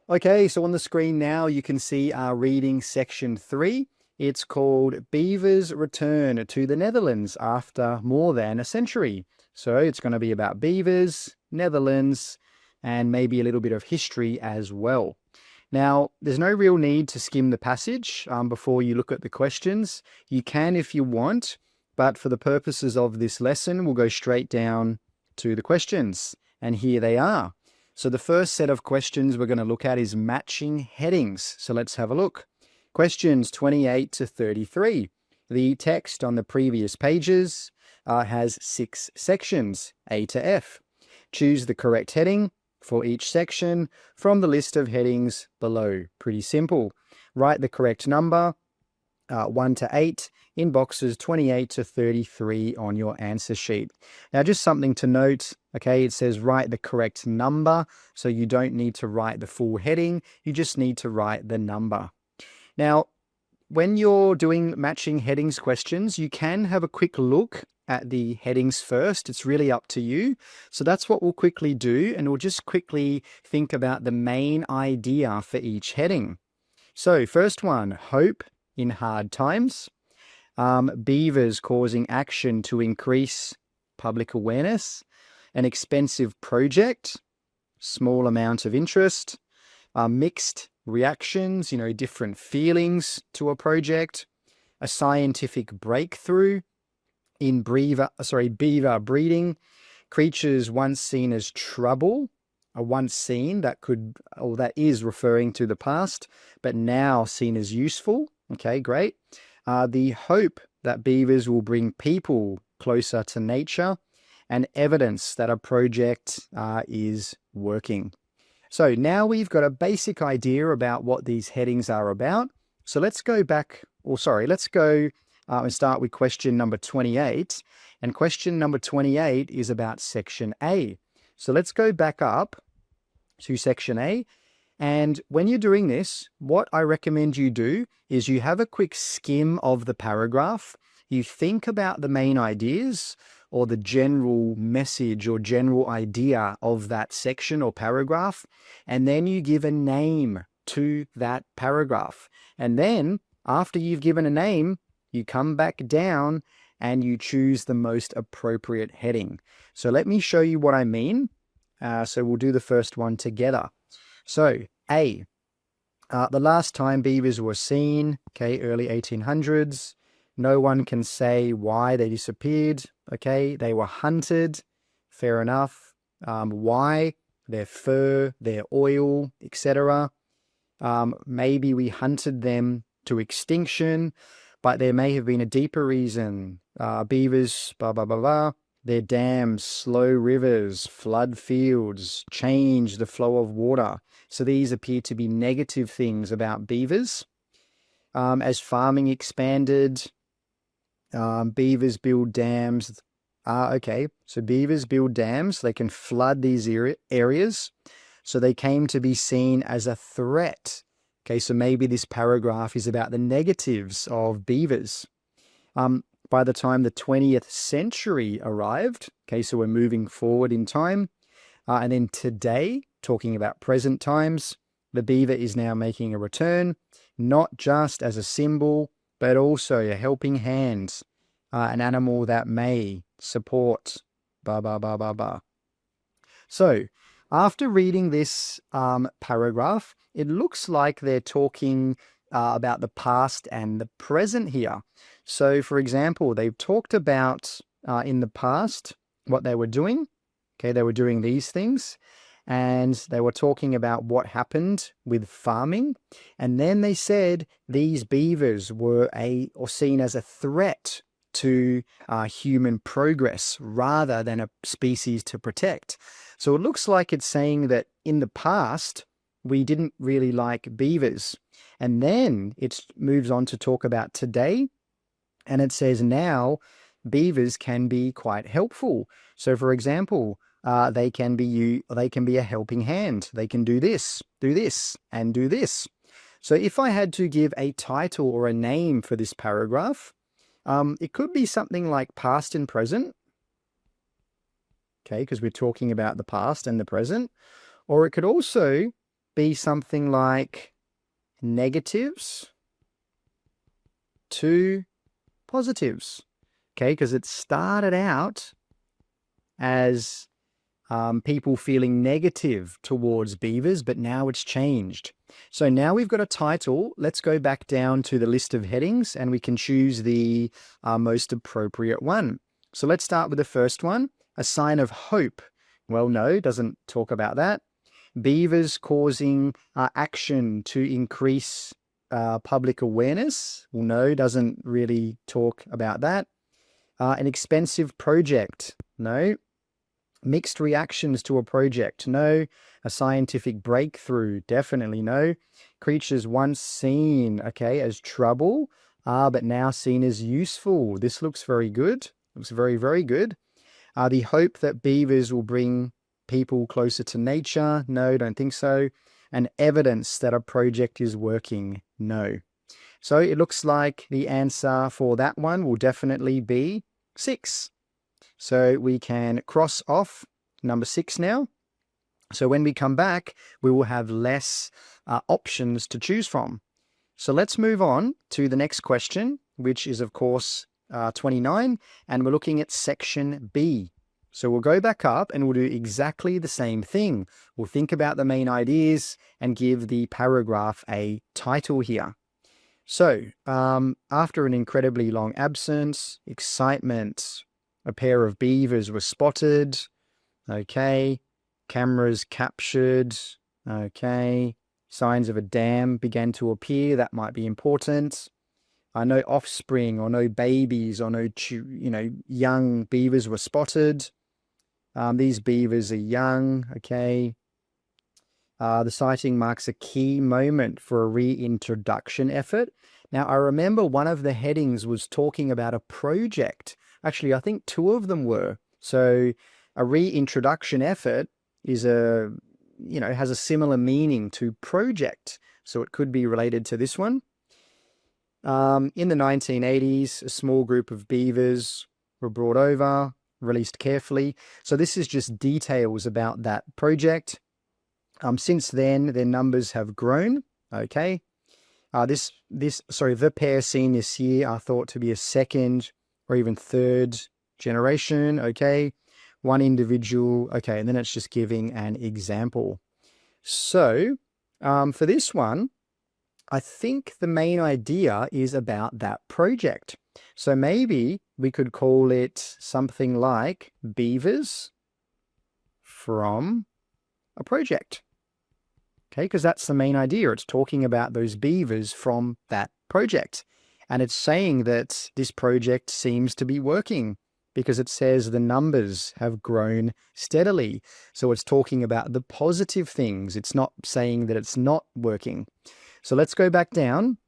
Okay, so on the screen now you can see our reading section 3. It's called Beaver's Return to the Netherlands after more than a century. So it's going to be about beavers, Netherlands, and maybe a little bit of history as well. Now, there's no real need to skim the passage before you look at the questions. You can if you want, but for the purposes of this lesson, we'll go straight down to the questions. And here they are. So the first set of questions we're going to look at is matching headings. So let's have a look. Questions 28 to 33. The text on the previous pages has 6 sections, A to F. Choose the correct heading for each section from the list of headings below. Pretty simple. Write the correct number, 1 to 8, in boxes 28 to 33 on your answer sheet. Now, just something to note, okay, it says write the correct number, so you don't need to write the full heading, you just need to write the number. Now, when you're doing matching headings questions, you can have a quick look at the headings first. It's really up to you. So that's what we'll quickly do, and we'll just quickly think about the main idea for each heading. So first one, hope in hard times. Beavers causing action to increase public awareness. An expensive project. Small amount of interest. Mixed reactions, different feelings to a project. A scientific breakthrough in beaver breeding. Creatures once seen as trouble, once seen that is referring to the past, but now seen as useful. Okay, great. The hope that beavers will bring people closer to nature, and evidence that a project is working. So now we've got a basic idea about what these headings are about. So let's go and start with question number 28. And question number 28 is about section A. So let's go back up to section A. And when you're doing this, what I recommend you do is you have a quick skim of the paragraph. You think about the main ideas or the general message or general idea of that section or paragraph, and then you give a name to that paragraph. And then after you've given a name, you come back down and you choose the most appropriate heading. So let me show you what I mean. So we'll do the first one together. So A, the last time beavers were seen, okay, early 1800s. No one can say why they disappeared, okay? They were hunted, fair enough. Why? Their fur, their oil, etc. Maybe we hunted them to extinction, but there may have been a deeper reason. Beavers, blah, blah, blah, blah. Their dams, slow rivers, flood fields, change the flow of water. So these appear to be negative things about beavers. As farming expanded, beavers build dams. Okay, so beavers build dams. They can flood these areas. So they came to be seen as a threat. Okay, so maybe this paragraph is about the negatives of beavers. By the time the 20th century arrived, okay, so we're moving forward in time, and then today, talking about present times, the beaver is now making a return, not just as a symbol, but also a helping hand, an animal that may support, blah, blah, blah, blah, blah. So, after reading this paragraph, it looks like they're talking about the past and the present here. So, for example, they've talked about in the past what they were doing. Okay, they were doing these things, and they were talking about what happened with farming. And then they said these beavers were seen as a threat to human progress rather than a species to protect. So it looks like it's saying that in the past, we didn't really like beavers. And then it moves on to talk about today. And it says now beavers can be quite helpful. So for example, they can be a helping hand. They can do this, and do this. So if I had to give a title or a name for this paragraph, it could be something like past and present. Okay, because we're talking about the past and the present. Or it could also be something like negatives to positives. Okay, because it started out as people feeling negative towards beavers, but now it's changed. So now we've got a title. Let's go back down to the list of headings and we can choose the most appropriate one. So let's start with the first one, a sign of hope. Well, no, doesn't talk about that. Beavers causing action to increase public awareness. Well, no, doesn't really talk about that. An expensive project. No. Mixed reactions to a project. No. A scientific breakthrough. Definitely no. Creatures once seen, okay, as trouble, but now seen as useful. This looks very good. Looks very, very good. The hope that beavers will bring people closer to nature. No, don't think so. And evidence that a project is working. No. So it looks like the answer for that one will definitely be 6. So we can cross off number 6 now. So when we come back, we will have less options to choose from. So let's move on to the next question, which is, of course, 29, and we're looking at section B. So we'll go back up and we'll do exactly the same thing. We'll think about the main ideas and give the paragraph a title here. So, after an incredibly long absence, excitement, a pair of beavers were spotted. Okay. Cameras captured. Okay. Signs of a dam began to appear. That might be important. No offspring or no babies or no, young beavers were spotted. These beavers are young. Okay. The sighting marks a key moment for a reintroduction effort. Now, I remember one of the headings was talking about a project. Actually, I think 2 of them were. So a reintroduction effort is has a similar meaning to project. So it could be related to this one. In the 1980s, a small group of beavers were brought over, released carefully. So this is just details about that project. Since then, their numbers have grown. Okay. The pair seen this year are thought to be a second or even third generation. Okay, one individual. Okay, and then it's just giving an example. So, for this one, I think the main idea is about that project. So maybe we could call it something like beavers from a project. Okay, because that's the main idea. It's talking about those beavers from that project. And it's saying that this project seems to be working because it says the numbers have grown steadily. So it's talking about the positive things. It's not saying that it's not working. So let's go back down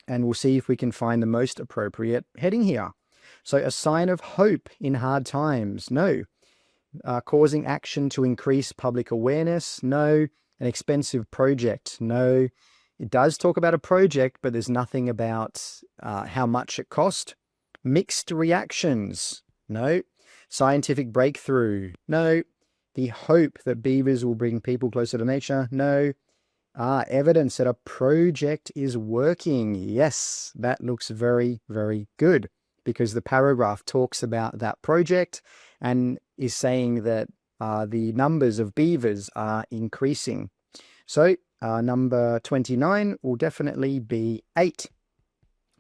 and we'll see if we can find the most appropriate heading here. So a sign of hope in hard times. No. Causing action to increase public awareness. No. An expensive project. No. It does talk about a project, but there's nothing about how much it cost. Mixed reactions. No. Scientific breakthrough. No. The hope that beavers will bring people closer to nature. No. Evidence that a project is working. Yes, that looks very, very good because the paragraph talks about that project and is saying that the numbers of beavers are increasing. So number 29 will definitely be 8.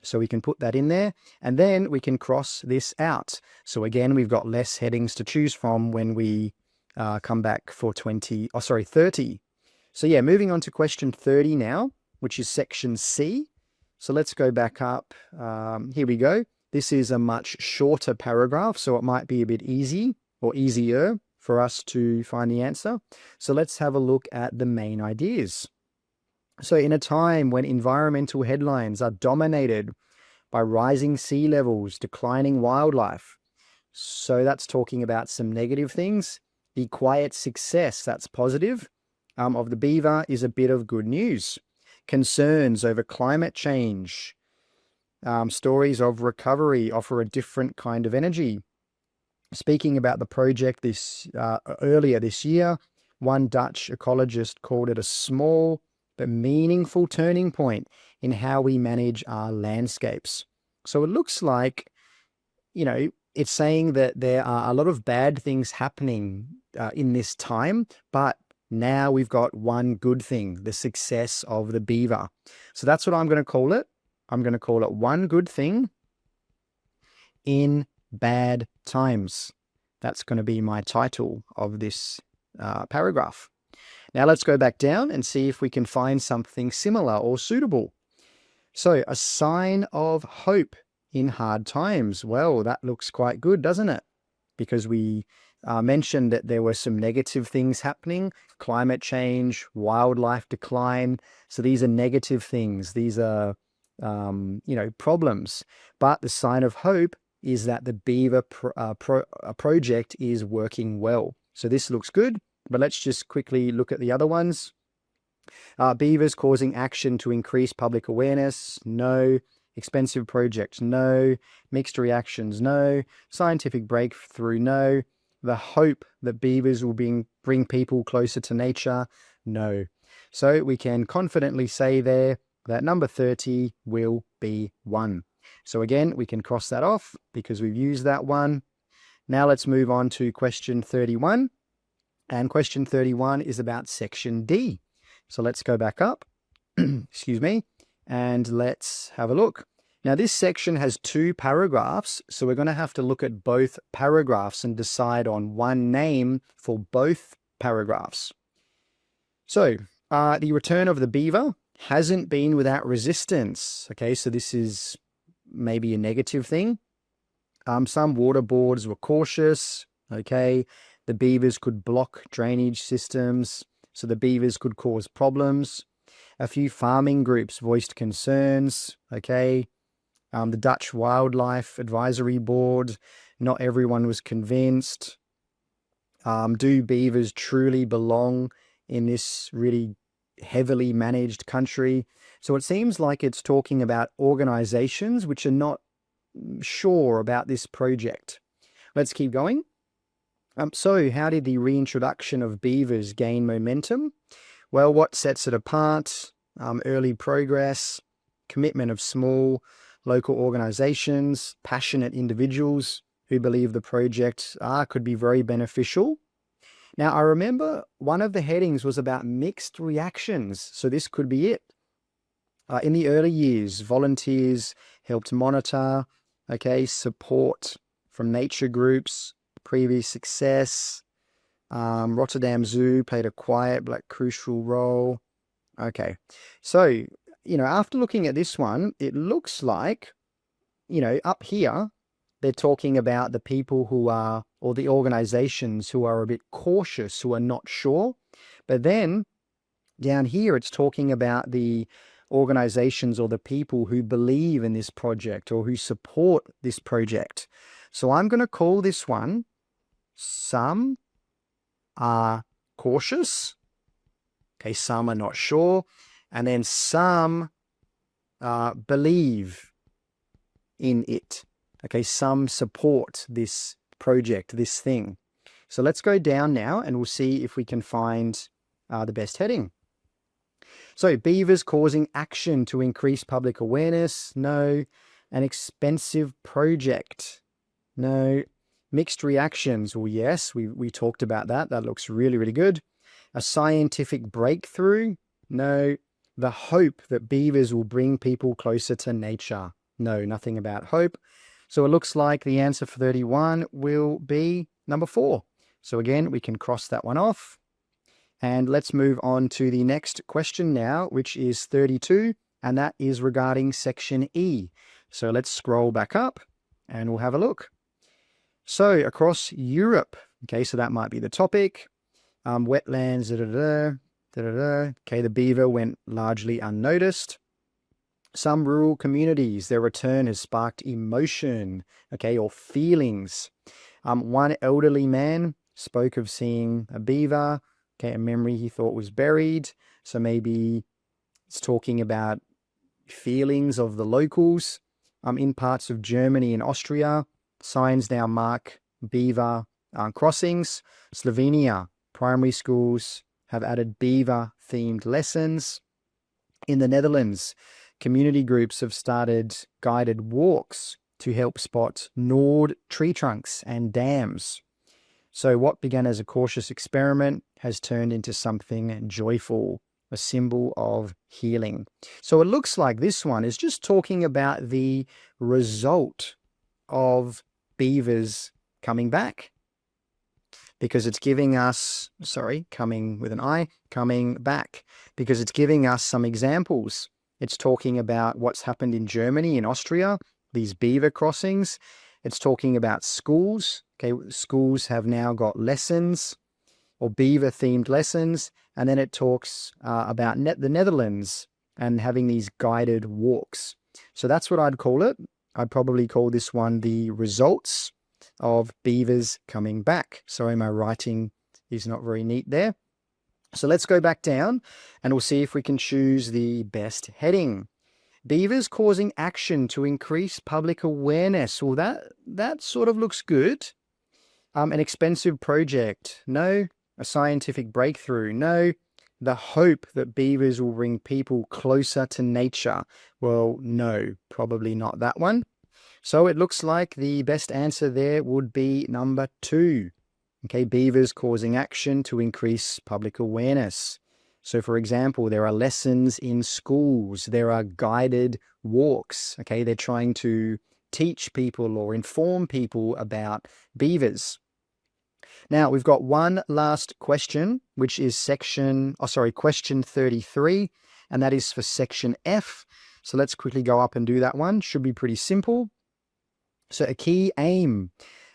So we can put that in there and then we can cross this out. So again, we've got less headings to choose from when we come back for 30. So yeah, moving on to question 30 now, which is section C. So let's go back up. Here we go. This is a much shorter paragraph, so it might be a bit easy or easier for us to find the answer. So let's have a look at the main ideas. So in a time when environmental headlines are dominated by rising sea levels, declining wildlife, so that's talking about some negative things. The quiet success, that's positive, of the beaver is a bit of good news. Concerns over climate change, stories of recovery offer a different kind of energy. Speaking about the project earlier this year, one Dutch ecologist called it a small but meaningful turning point in how we manage our landscapes. So it looks like, it's saying that there are a lot of bad things happening in this time, but now we've got one good thing, the success of the beaver. So that's what I'm going to call it. I'm going to call it one good thing in bad times. That's going to be my title of this paragraph. Now let's go back down and see if we can find something similar or suitable. So a sign of hope in hard times. Well, that looks quite good, doesn't it? Because we mentioned that there were some negative things happening, climate change, wildlife decline. So these are negative things. These are, problems. But the sign of hope is that the beaver project is working well. So this looks good, but let's just quickly look at the other ones. Beavers causing action to increase public awareness. No. Expensive project. No. Mixed reactions. No. Scientific breakthrough. No. The hope that beavers will bring people closer to nature. No. So we can confidently say there that number 30 will be 1. So again, we can cross that off because we've used that one. Now let's move on to question 31. And question 31 is about section D. So let's go back up, excuse me, and let's have a look. Now this section has 2 paragraphs, so we're going to have to look at both paragraphs and decide on one name for both paragraphs. So the return of the beaver hasn't been without resistance. Okay, so this is maybe a negative thing. Some water boards were cautious. Okay, the beavers could block drainage systems, so the beavers could cause problems. A few farming groups voiced concerns. Okay, the Dutch Wildlife Advisory Board, not everyone was convinced. Do beavers truly belong in this really heavily managed country? So it seems like it's talking about organizations which are not sure about this project. Let's keep going. So how did the reintroduction of beavers gain momentum? Well, what sets it apart? early progress, commitment of small local organizations, passionate individuals who believe the project could be very beneficial. Now, I remember one of the headings was about mixed reactions, so this could be it. In the early years, volunteers helped monitor, support from nature groups, previous success. Rotterdam Zoo played a quiet but crucial role. Okay, so, after looking at this one, it looks like, up here, they're talking about the people who are, or the organizations who are a bit cautious, who are not sure. But then down here, it's talking about the organizations or the people who believe in this project or who support this project. So I'm going to call this one, some are cautious. Okay, some are not sure. And then some believe in it. Okay, some support this project, this thing. So let's go down now and we'll see if we can find the best heading. So beavers causing action to increase public awareness. No. An expensive project. No. Mixed reactions. Well, yes, we talked about that. That looks really, really good. A scientific breakthrough. No. The hope that beavers will bring people closer to nature. No, nothing about hope. So it looks like the answer for 31 will be number 4. So again, we can cross that one off. And let's move on to the next question now, which is 32, and that is regarding section E. So let's scroll back up and we'll have a look. So across Europe, okay, so that might be the topic. Wetlands, Okay, the beaver went largely unnoticed. Some rural communities, their return has sparked emotion, okay, or feelings. One elderly man spoke of seeing a beaver, okay, a memory he thought was buried. So maybe it's talking about feelings of the locals. In parts of Germany and Austria, signs now mark beaver crossings. Slovenia, primary schools have added beaver-themed lessons. In the Netherlands, community groups have started guided walks to help spot gnawed tree trunks and dams. So what began as a cautious experiment has turned into something joyful, a symbol of healing. So it looks like this one is just talking about the result of beavers coming back, because it's giving us, coming with an I, coming back, because it's giving us some examples. It's talking about what's happened in Germany, in Austria, these beaver crossings. It's talking about schools. Okay, schools have now got lessons or beaver-themed lessons. And then it talks about the Netherlands and having these guided walks. So that's what I'd call it. I'd probably call this one the results of beavers coming back. Sorry, my writing is not very neat there. So let's go back down and we'll see if we can choose the best heading. Beavers causing action to increase public awareness. Well, that sort of looks good. An expensive project. No. A scientific breakthrough. No. The hope that beavers will bring people closer to nature. Well, no, probably not that one. So it looks like the best answer there would be number 2. Okay, beavers causing action to increase public awareness. So for example, there are lessons in schools, there are guided walks. Okay, they're trying to teach people or inform people about beavers. Now we've got one last question, which is question 33, and that is for section F. So let's quickly go up and do that one. Should be pretty simple. So a key aim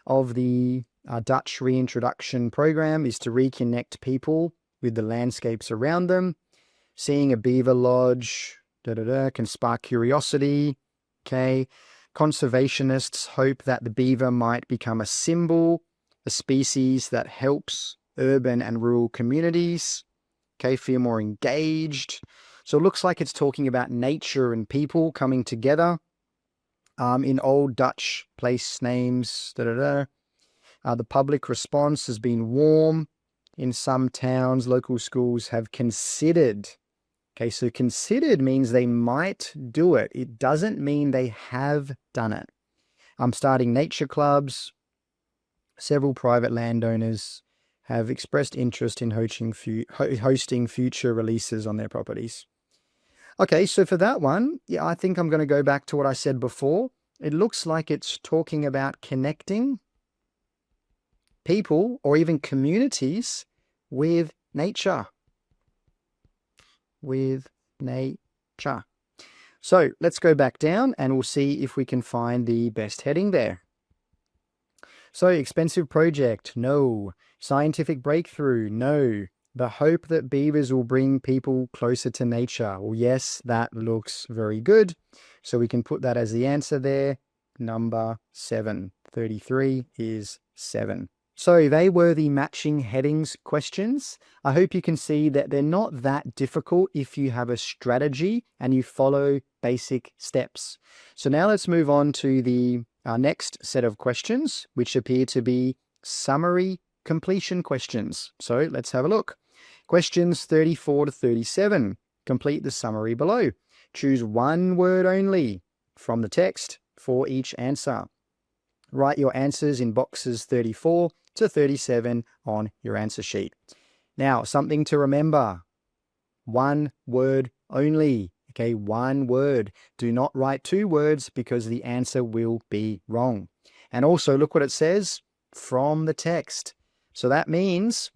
of the Dutch reintroduction program is to reconnect people with the landscapes around them. Seeing a beaver lodge can spark curiosity. Okay, conservationists hope that the beaver might become a symbol, a species that helps urban and rural communities. Okay, feel more engaged. So it looks like it's talking about nature and people coming together. In old Dutch place names, the public response has been warm. In some towns, local schools have considered, Okay, so considered means they might do it. It doesn't mean they have done it. I'm starting nature clubs. Several private landowners have expressed interest in hosting future releases on their properties. Okay, so for that one, yeah, I think I'm going to go back to what I said before. It looks like it's talking about connecting people or even communities with nature. With nature. So let's go back down and we'll see if we can find the best heading there. So expensive project, no. Scientific breakthrough, no. The hope that beavers will bring people closer to nature. Well, yes, that looks very good. So we can put that as the answer there. Number 7. 33 is 7. So they were the matching headings questions. I hope you can see that they're not that difficult if you have a strategy and you follow basic steps. So now let's move on to our next set of questions, which appear to be summary completion questions. So let's have a look. Questions 34 to 37. Complete the summary below. Choose one word only from the text for each answer. Write your answers in boxes 34 to 37 on your answer sheet. Now, something to remember. One word only. Okay, one word. Do not write 2 words because the answer will be wrong. And also, look what it says, from the text. So that means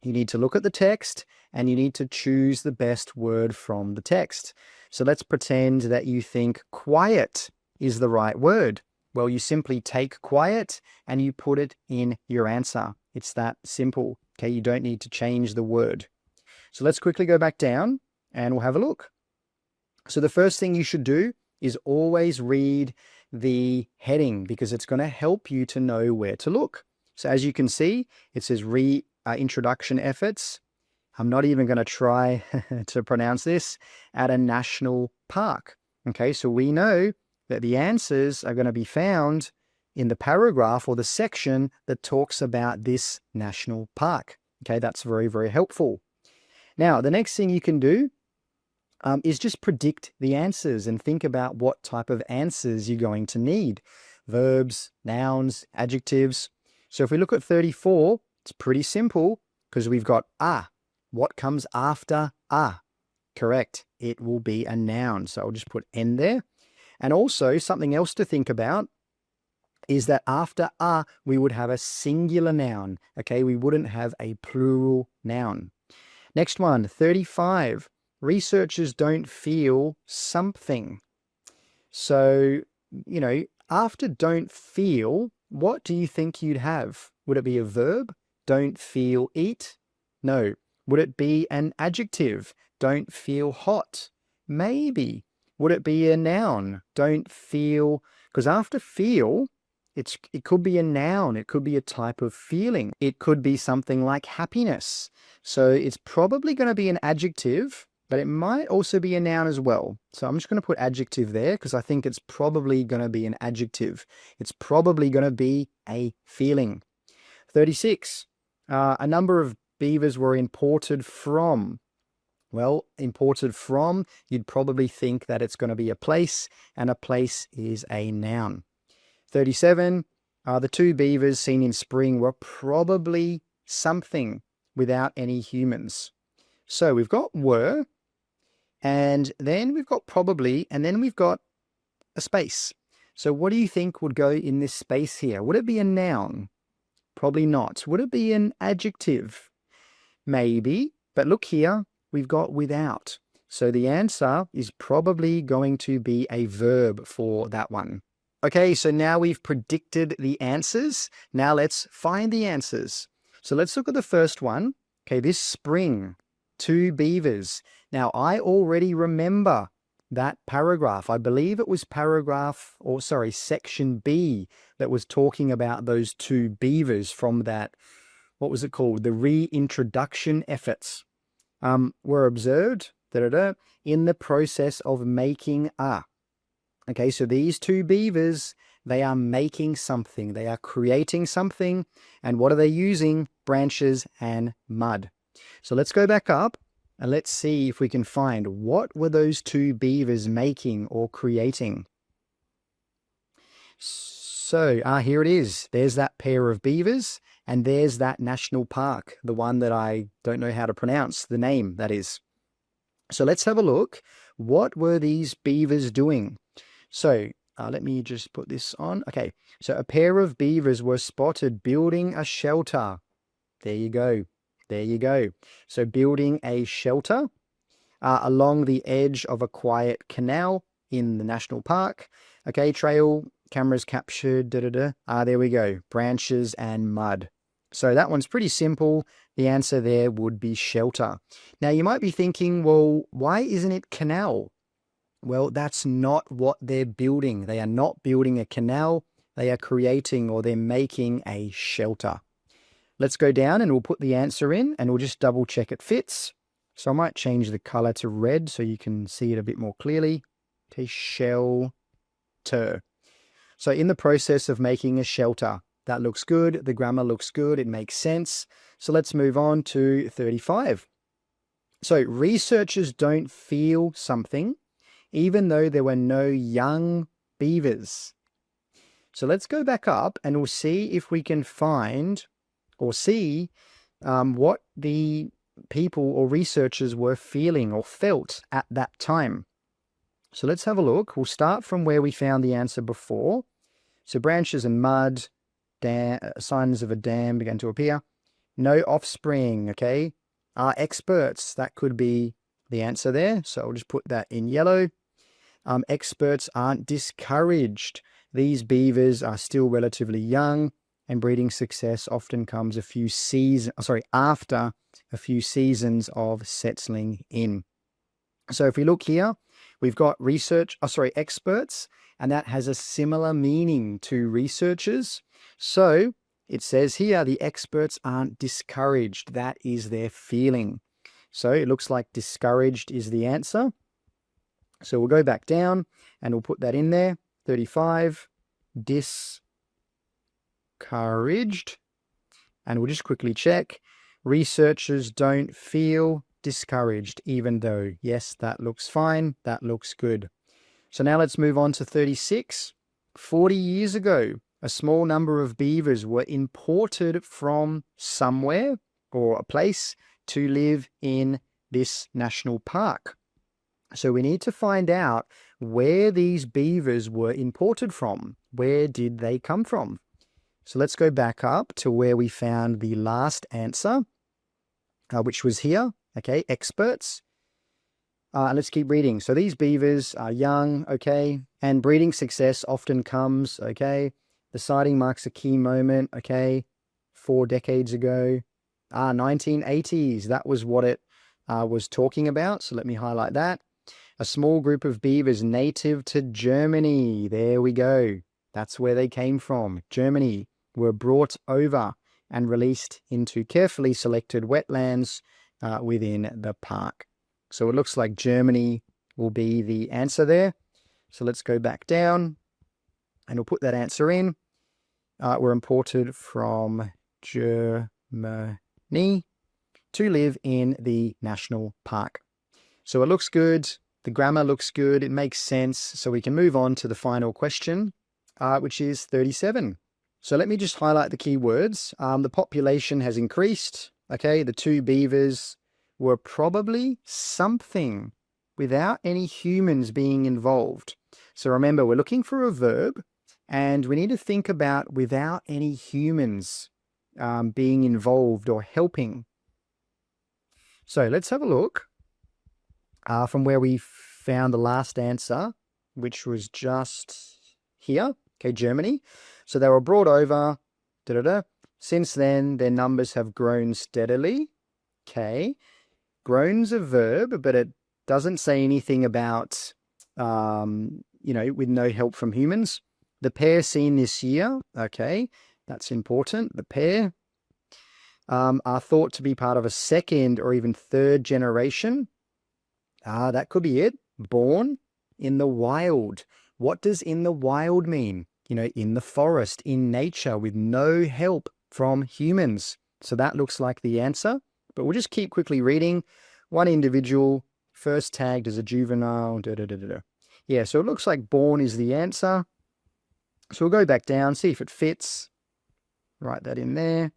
you need to look at the text and you need to choose the best word from the text. So let's pretend that you think quiet is the right word. Well, you simply take quiet and you put it in your answer. It's that simple. Okay, you don't need to change the word. So let's quickly go back down and we'll have a look. So the first thing you should do is always read the heading because it's going to help you to know where to look. So as you can see, it says introduction efforts. I'm not even going to try to pronounce this, at a national park. Okay, so we know that the answers are going to be found in the paragraph or the section that talks about this national park. Okay, that's very, very helpful. Now, the next thing you can do is just predict the answers and think about what type of answers you're going to need. Verbs, nouns, adjectives. So if we look at 34, it's pretty simple because we've got a. What comes after a? Correct. It will be a noun. So I'll just put N there. And also something else to think about is that after a, we would have a singular noun. Okay, we wouldn't have a plural noun. Next one, 35. Researchers don't feel something. So, after don't feel, what do you think you'd have? Would it be a verb? Don't feel eat? No. Would it be an adjective? Don't feel hot? Maybe. Would it be a noun? Don't feel, because after feel, it could be a noun. It could be a type of feeling. It could be something like happiness. So it's probably going to be an adjective, but it might also be a noun as well. So I'm just going to put adjective there because I think it's probably going to be an adjective. It's probably going to be a feeling. 36. A number of beavers were imported from. Well, imported from, you'd probably think that it's going to be a place, and a place is a noun. 37. The 2 beavers seen in spring were probably something without any humans. So we've got were, and then we've got probably, and then we've got a space. So what do you think would go in this space here? Would it be a noun? Probably not. Would it be an adjective? Maybe, but look here, we've got without. So the answer is probably going to be a verb for that one. Okay, so now we've predicted the answers. Now let's find the answers. So let's look at the first one. Okay, this spring, 2 beavers. Now I already remember that paragraph. I believe it was section B that was talking about those 2 beavers from that, what was it called? The reintroduction efforts. Were observed in the process of making a. Okay, so these 2 beavers, they are making something. They are creating something. And what are they using? Branches and mud. So let's go back up And let's see if we can find what were those two beavers making or creating. So, here it is. There's that pair of beavers, and there's that national park, the one that I don't know how to pronounce, the name, that is. So let's have a look. What were these beavers doing? So let me just put this on. Okay, so a pair of beavers were spotted building a shelter. There you go. There you go. So building a shelter along the edge of a quiet canal in the national park. Okay, trail, cameras captured, there we go. Branches and mud. So that one's pretty simple. The answer there would be shelter. Now you might be thinking, well, why isn't it canal? Well, that's not what they're building. They are not building a canal. They are creating or they're making a shelter. Let's go down and we'll put the answer in and we'll just double check it fits. So I might change the color to red so you can see it a bit more clearly. Okay, shelter. So in the process of making a shelter, that looks good. The grammar looks good. It makes sense. So let's move on to 35. So researchers don't feel something, even though there were no young beavers. So let's go back up and we'll see if we can find or see what the people or researchers were feeling or felt at that time. So let's have a look. We'll start from where we found the answer before. So branches and mud, signs of a dam began to appear. No offspring, okay? Experts, that could be the answer there. So I'll just put that in yellow. Experts aren't discouraged. These beavers are still relatively young, and breeding success often comes after a few seasons of settling in. So if we look here, we've got experts, and that has a similar meaning to researchers. So it says here, the experts aren't discouraged. That is their feeling. So it looks like discouraged is the answer. So we'll go back down and we'll put that in there. 35, discouraged. And we'll just quickly check. Researchers don't feel discouraged, even though, yes, that looks fine. That looks good. So now let's move on to 36. 40 years ago, a small number of beavers were imported from somewhere or a place to live in this national park. So we need to find out where these beavers were imported from. Where did they come from? So let's go back up to where we found the last answer, which was here. Okay, experts. Let's keep reading. So these beavers are young, okay, and breeding success often comes, okay. The sighting marks a key moment, okay, 4 decades ago. 1980s, that was what it was talking about. So let me highlight that. A small group of beavers native to Germany. There we go. That's where they came from. Germany were brought over and released into carefully selected wetlands within the park. So it looks like Germany will be the answer there. So let's go back down and we'll put that answer in. We're imported from Germany to live in the national park. So it looks good. The grammar looks good. It makes sense. So we can move on to the final question, which is 37. So let me just highlight the key words. The population has increased. Okay, the two beavers were probably something without any humans being involved. So remember, we're looking for a verb and we need to think about without any humans being involved or helping. So let's have a look from where we found the last answer, which was just here. Okay, Germany. So they were brought over. Since then, their numbers have grown steadily. Okay. Grown's a verb, but it doesn't say anything about, with no help from humans. The pair seen this year, okay, that's important. The pair are thought to be part of a second or even third generation. That could be it. Born in the wild. What does in the wild mean? In the forest, in nature, with no help from humans. So that looks like the answer. But we'll just keep quickly reading. One individual, first tagged as a juvenile. Yeah, so it looks like born is the answer. So we'll go back down, see if it fits. Write that in there.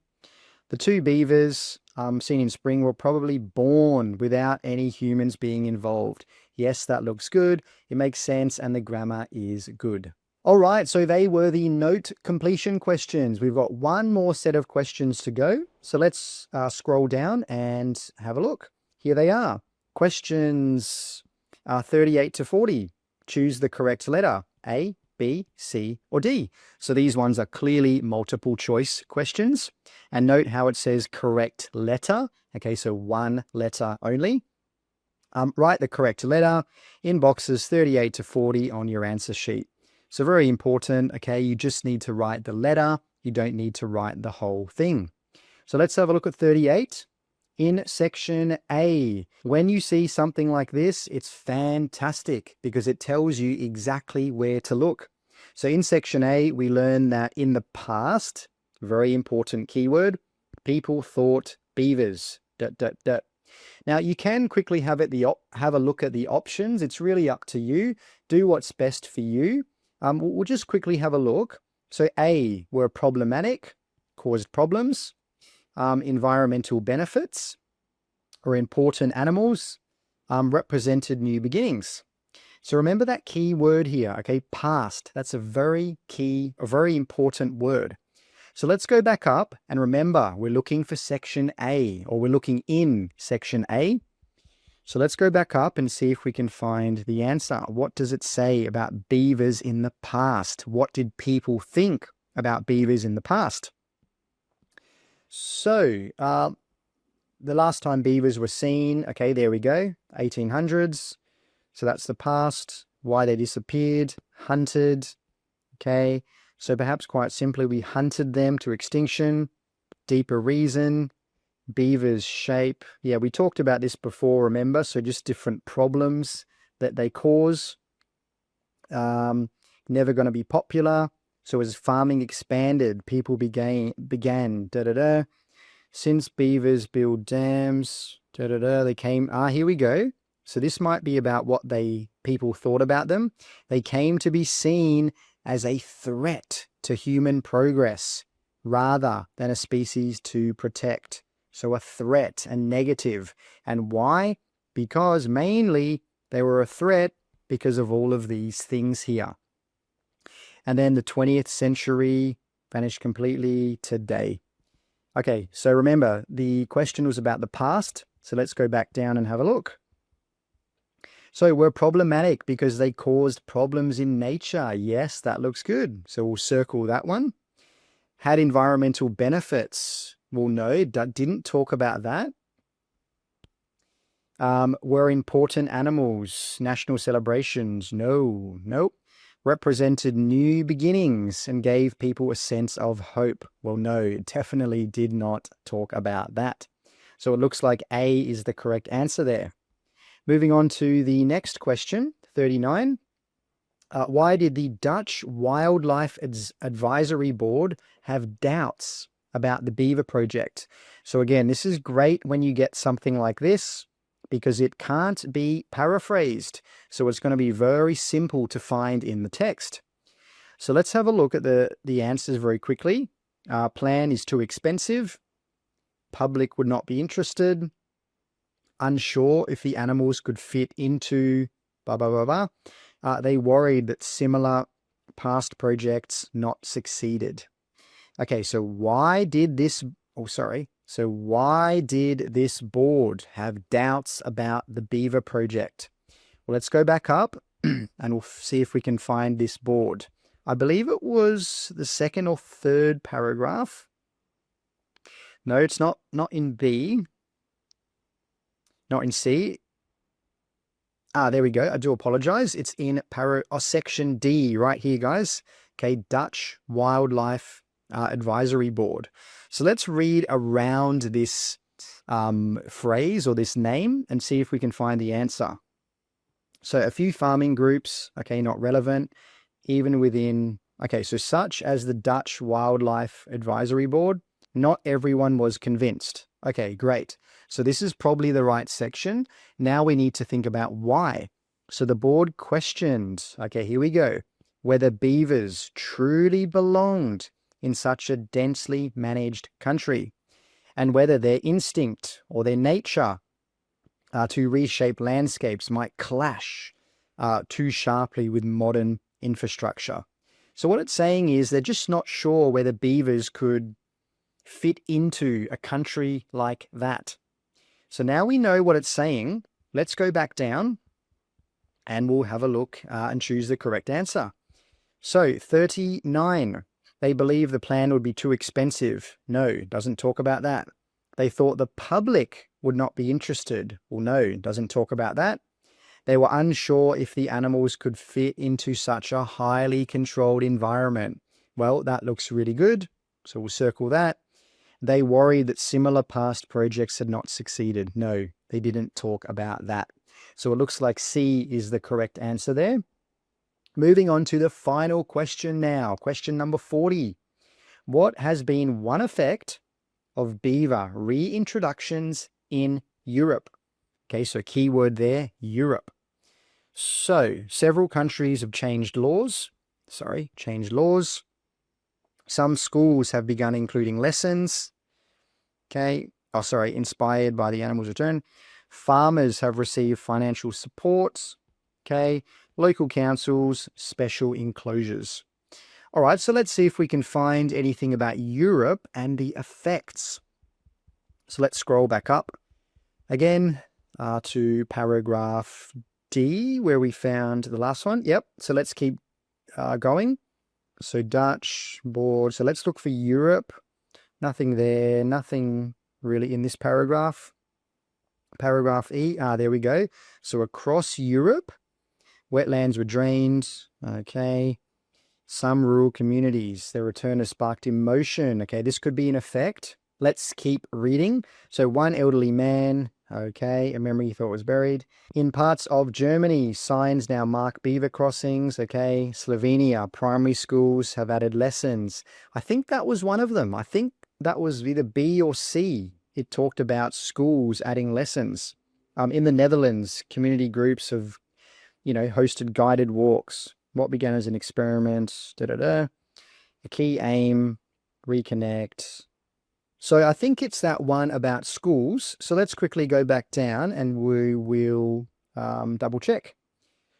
The two beavers seen in spring were probably born without any humans being involved. Yes, that looks good. It makes sense and the grammar is good. All right, so they were the note completion questions. We've got one more set of questions to go. So let's scroll down and have a look. Here they are. Questions 38 to 40. Choose the correct letter, A, B, C, or D. So these ones are clearly multiple choice questions. And note how it says correct letter. Okay, so one letter only. Write the correct letter in boxes 38 to 40 on your answer sheet. So very important, okay, you just need to write the letter. You don't need to write the whole thing. So let's have a look at 38. In section A, when you see something like this, it's fantastic because it tells you exactly where to look. So in section A, we learn that in the past, very important keyword, people thought beavers. Now you can quickly have a look at the options. It's really up to you. Do what's best for you. We'll just quickly have a look. So A were problematic, caused problems. Environmental benefits or important animals represented new beginnings. So remember that key word here, okay? Past. That's a very important word. So let's go back up and remember we're looking for section A, or we're looking in section A. So let's go back up and see if we can find the answer. What does it say about beavers in the past? What did people think about beavers in the past? So, the last time beavers were seen, okay, there we go, 1800s. So that's the past, why they disappeared, hunted, okay. So perhaps quite simply, we hunted them to extinction. Deeper reason, beavers' shape. Yeah, we talked about this before, remember? So just different problems that they cause. Never going to be popular. So as farming expanded, people began Since beavers build dams, they came, here we go. So this might be about what people thought about them. They came to be seen as a threat to human progress rather than a species to protect. So a threat and negative. And why? Because mainly they were a threat because of all of these things here. And then the 20th century vanished completely today. Okay, so remember, the question was about the past. So let's go back down and have a look. So we're problematic because they caused problems in nature. Yes, that looks good. So we'll circle that one. Had environmental benefits. Well, no, didn't talk about that. Were important animals, national celebrations. No, nope. Represented new beginnings and gave people a sense of hope. Well, no, it definitely did not talk about that. So it looks like A is the correct answer there. Moving on to the next question, 39. Why did the Dutch Wildlife Advisory Board have doubts about the beaver project? So again, this is great when you get something like this, because it can't be paraphrased. So it's going to be very simple to find in the text. So let's have a look at the answers very quickly. Plan is too expensive. Public would not be interested. Unsure if the animals could fit into blah, blah, blah, blah. They worried that similar past projects not succeeded. Okay, so why did this board have doubts about the beaver project? Well, let's go back up and we'll see if we can find this board. I believe it was the second or third paragraph. No, it's not in B. Not in C. There we go. I do apologize. It's in section D right here, guys. Okay, Dutch Wildlife Advisory Board. So let's read around this phrase or this name and see if we can find the answer. So a few farming groups, okay, not relevant, even within, okay, so such as the Dutch Wildlife Advisory Board, not everyone was convinced. Okay, great. So this is probably the right section. Now we need to think about why. So the board questioned, okay, here we go, whether beavers truly belonged in such a densely managed country, and whether their instinct or their nature to reshape landscapes might clash too sharply with modern infrastructure. So what it's saying is they're just not sure whether beavers could fit into a country like that. So now we know what it's saying. Let's go back down and we'll have a look and choose the correct answer. So 39, they believe the plan would be too expensive. No, doesn't talk about that. They thought the public would not be interested. Well, no, doesn't talk about that. They were unsure if the animals could fit into such a highly controlled environment. Well, that looks really good, so we'll circle that. They worried that similar past projects had not succeeded. No, they didn't talk about that. So it looks like C is the correct answer there. Moving on to the final question now. Question number 40. What has been one effect of beaver reintroductions in Europe? Okay, so keyword there, Europe. So several countries have changed laws. Some schools have begun including lessons. Okay, inspired by the animal's return. Farmers have received financial support. Okay, local councils, special enclosures. All right, so let's see if we can find anything about Europe and the effects. So let's scroll back up again to paragraph D, where we found the last one. Yep, so let's keep going. So Dutch board. So let's look for Europe. Nothing there, nothing really in this paragraph. Paragraph E, there we go. So across Europe, wetlands were drained. Okay. Some rural communities, their return has sparked emotion. Okay, this could be an effect. Let's keep reading. So one elderly man, okay, a memory he thought was buried. In parts of Germany, signs now mark beaver crossings. Okay, Slovenia, primary schools have added lessons. I think that was one of them. I think that was either B or C. It talked about schools adding lessons. In the Netherlands, community groups have, hosted guided walks. What began as an experiment, A key aim, reconnect. So I think it's that one about schools. So let's quickly go back down and we will double check.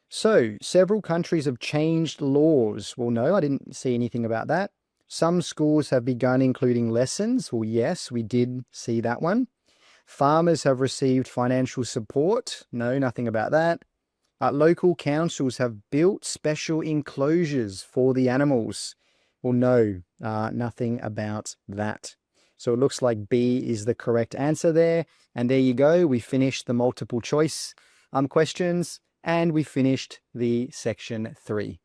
So several countries have changed laws. Well, no, I didn't see anything about that. Some schools have begun including lessons. Well, yes, we did see that one. Farmers have received financial support. No, nothing about that. Local councils have built special enclosures for the animals. Well, no, nothing about that. So it looks like B is the correct answer there. And there you go. We finished the multiple choice questions and we finished the section 3.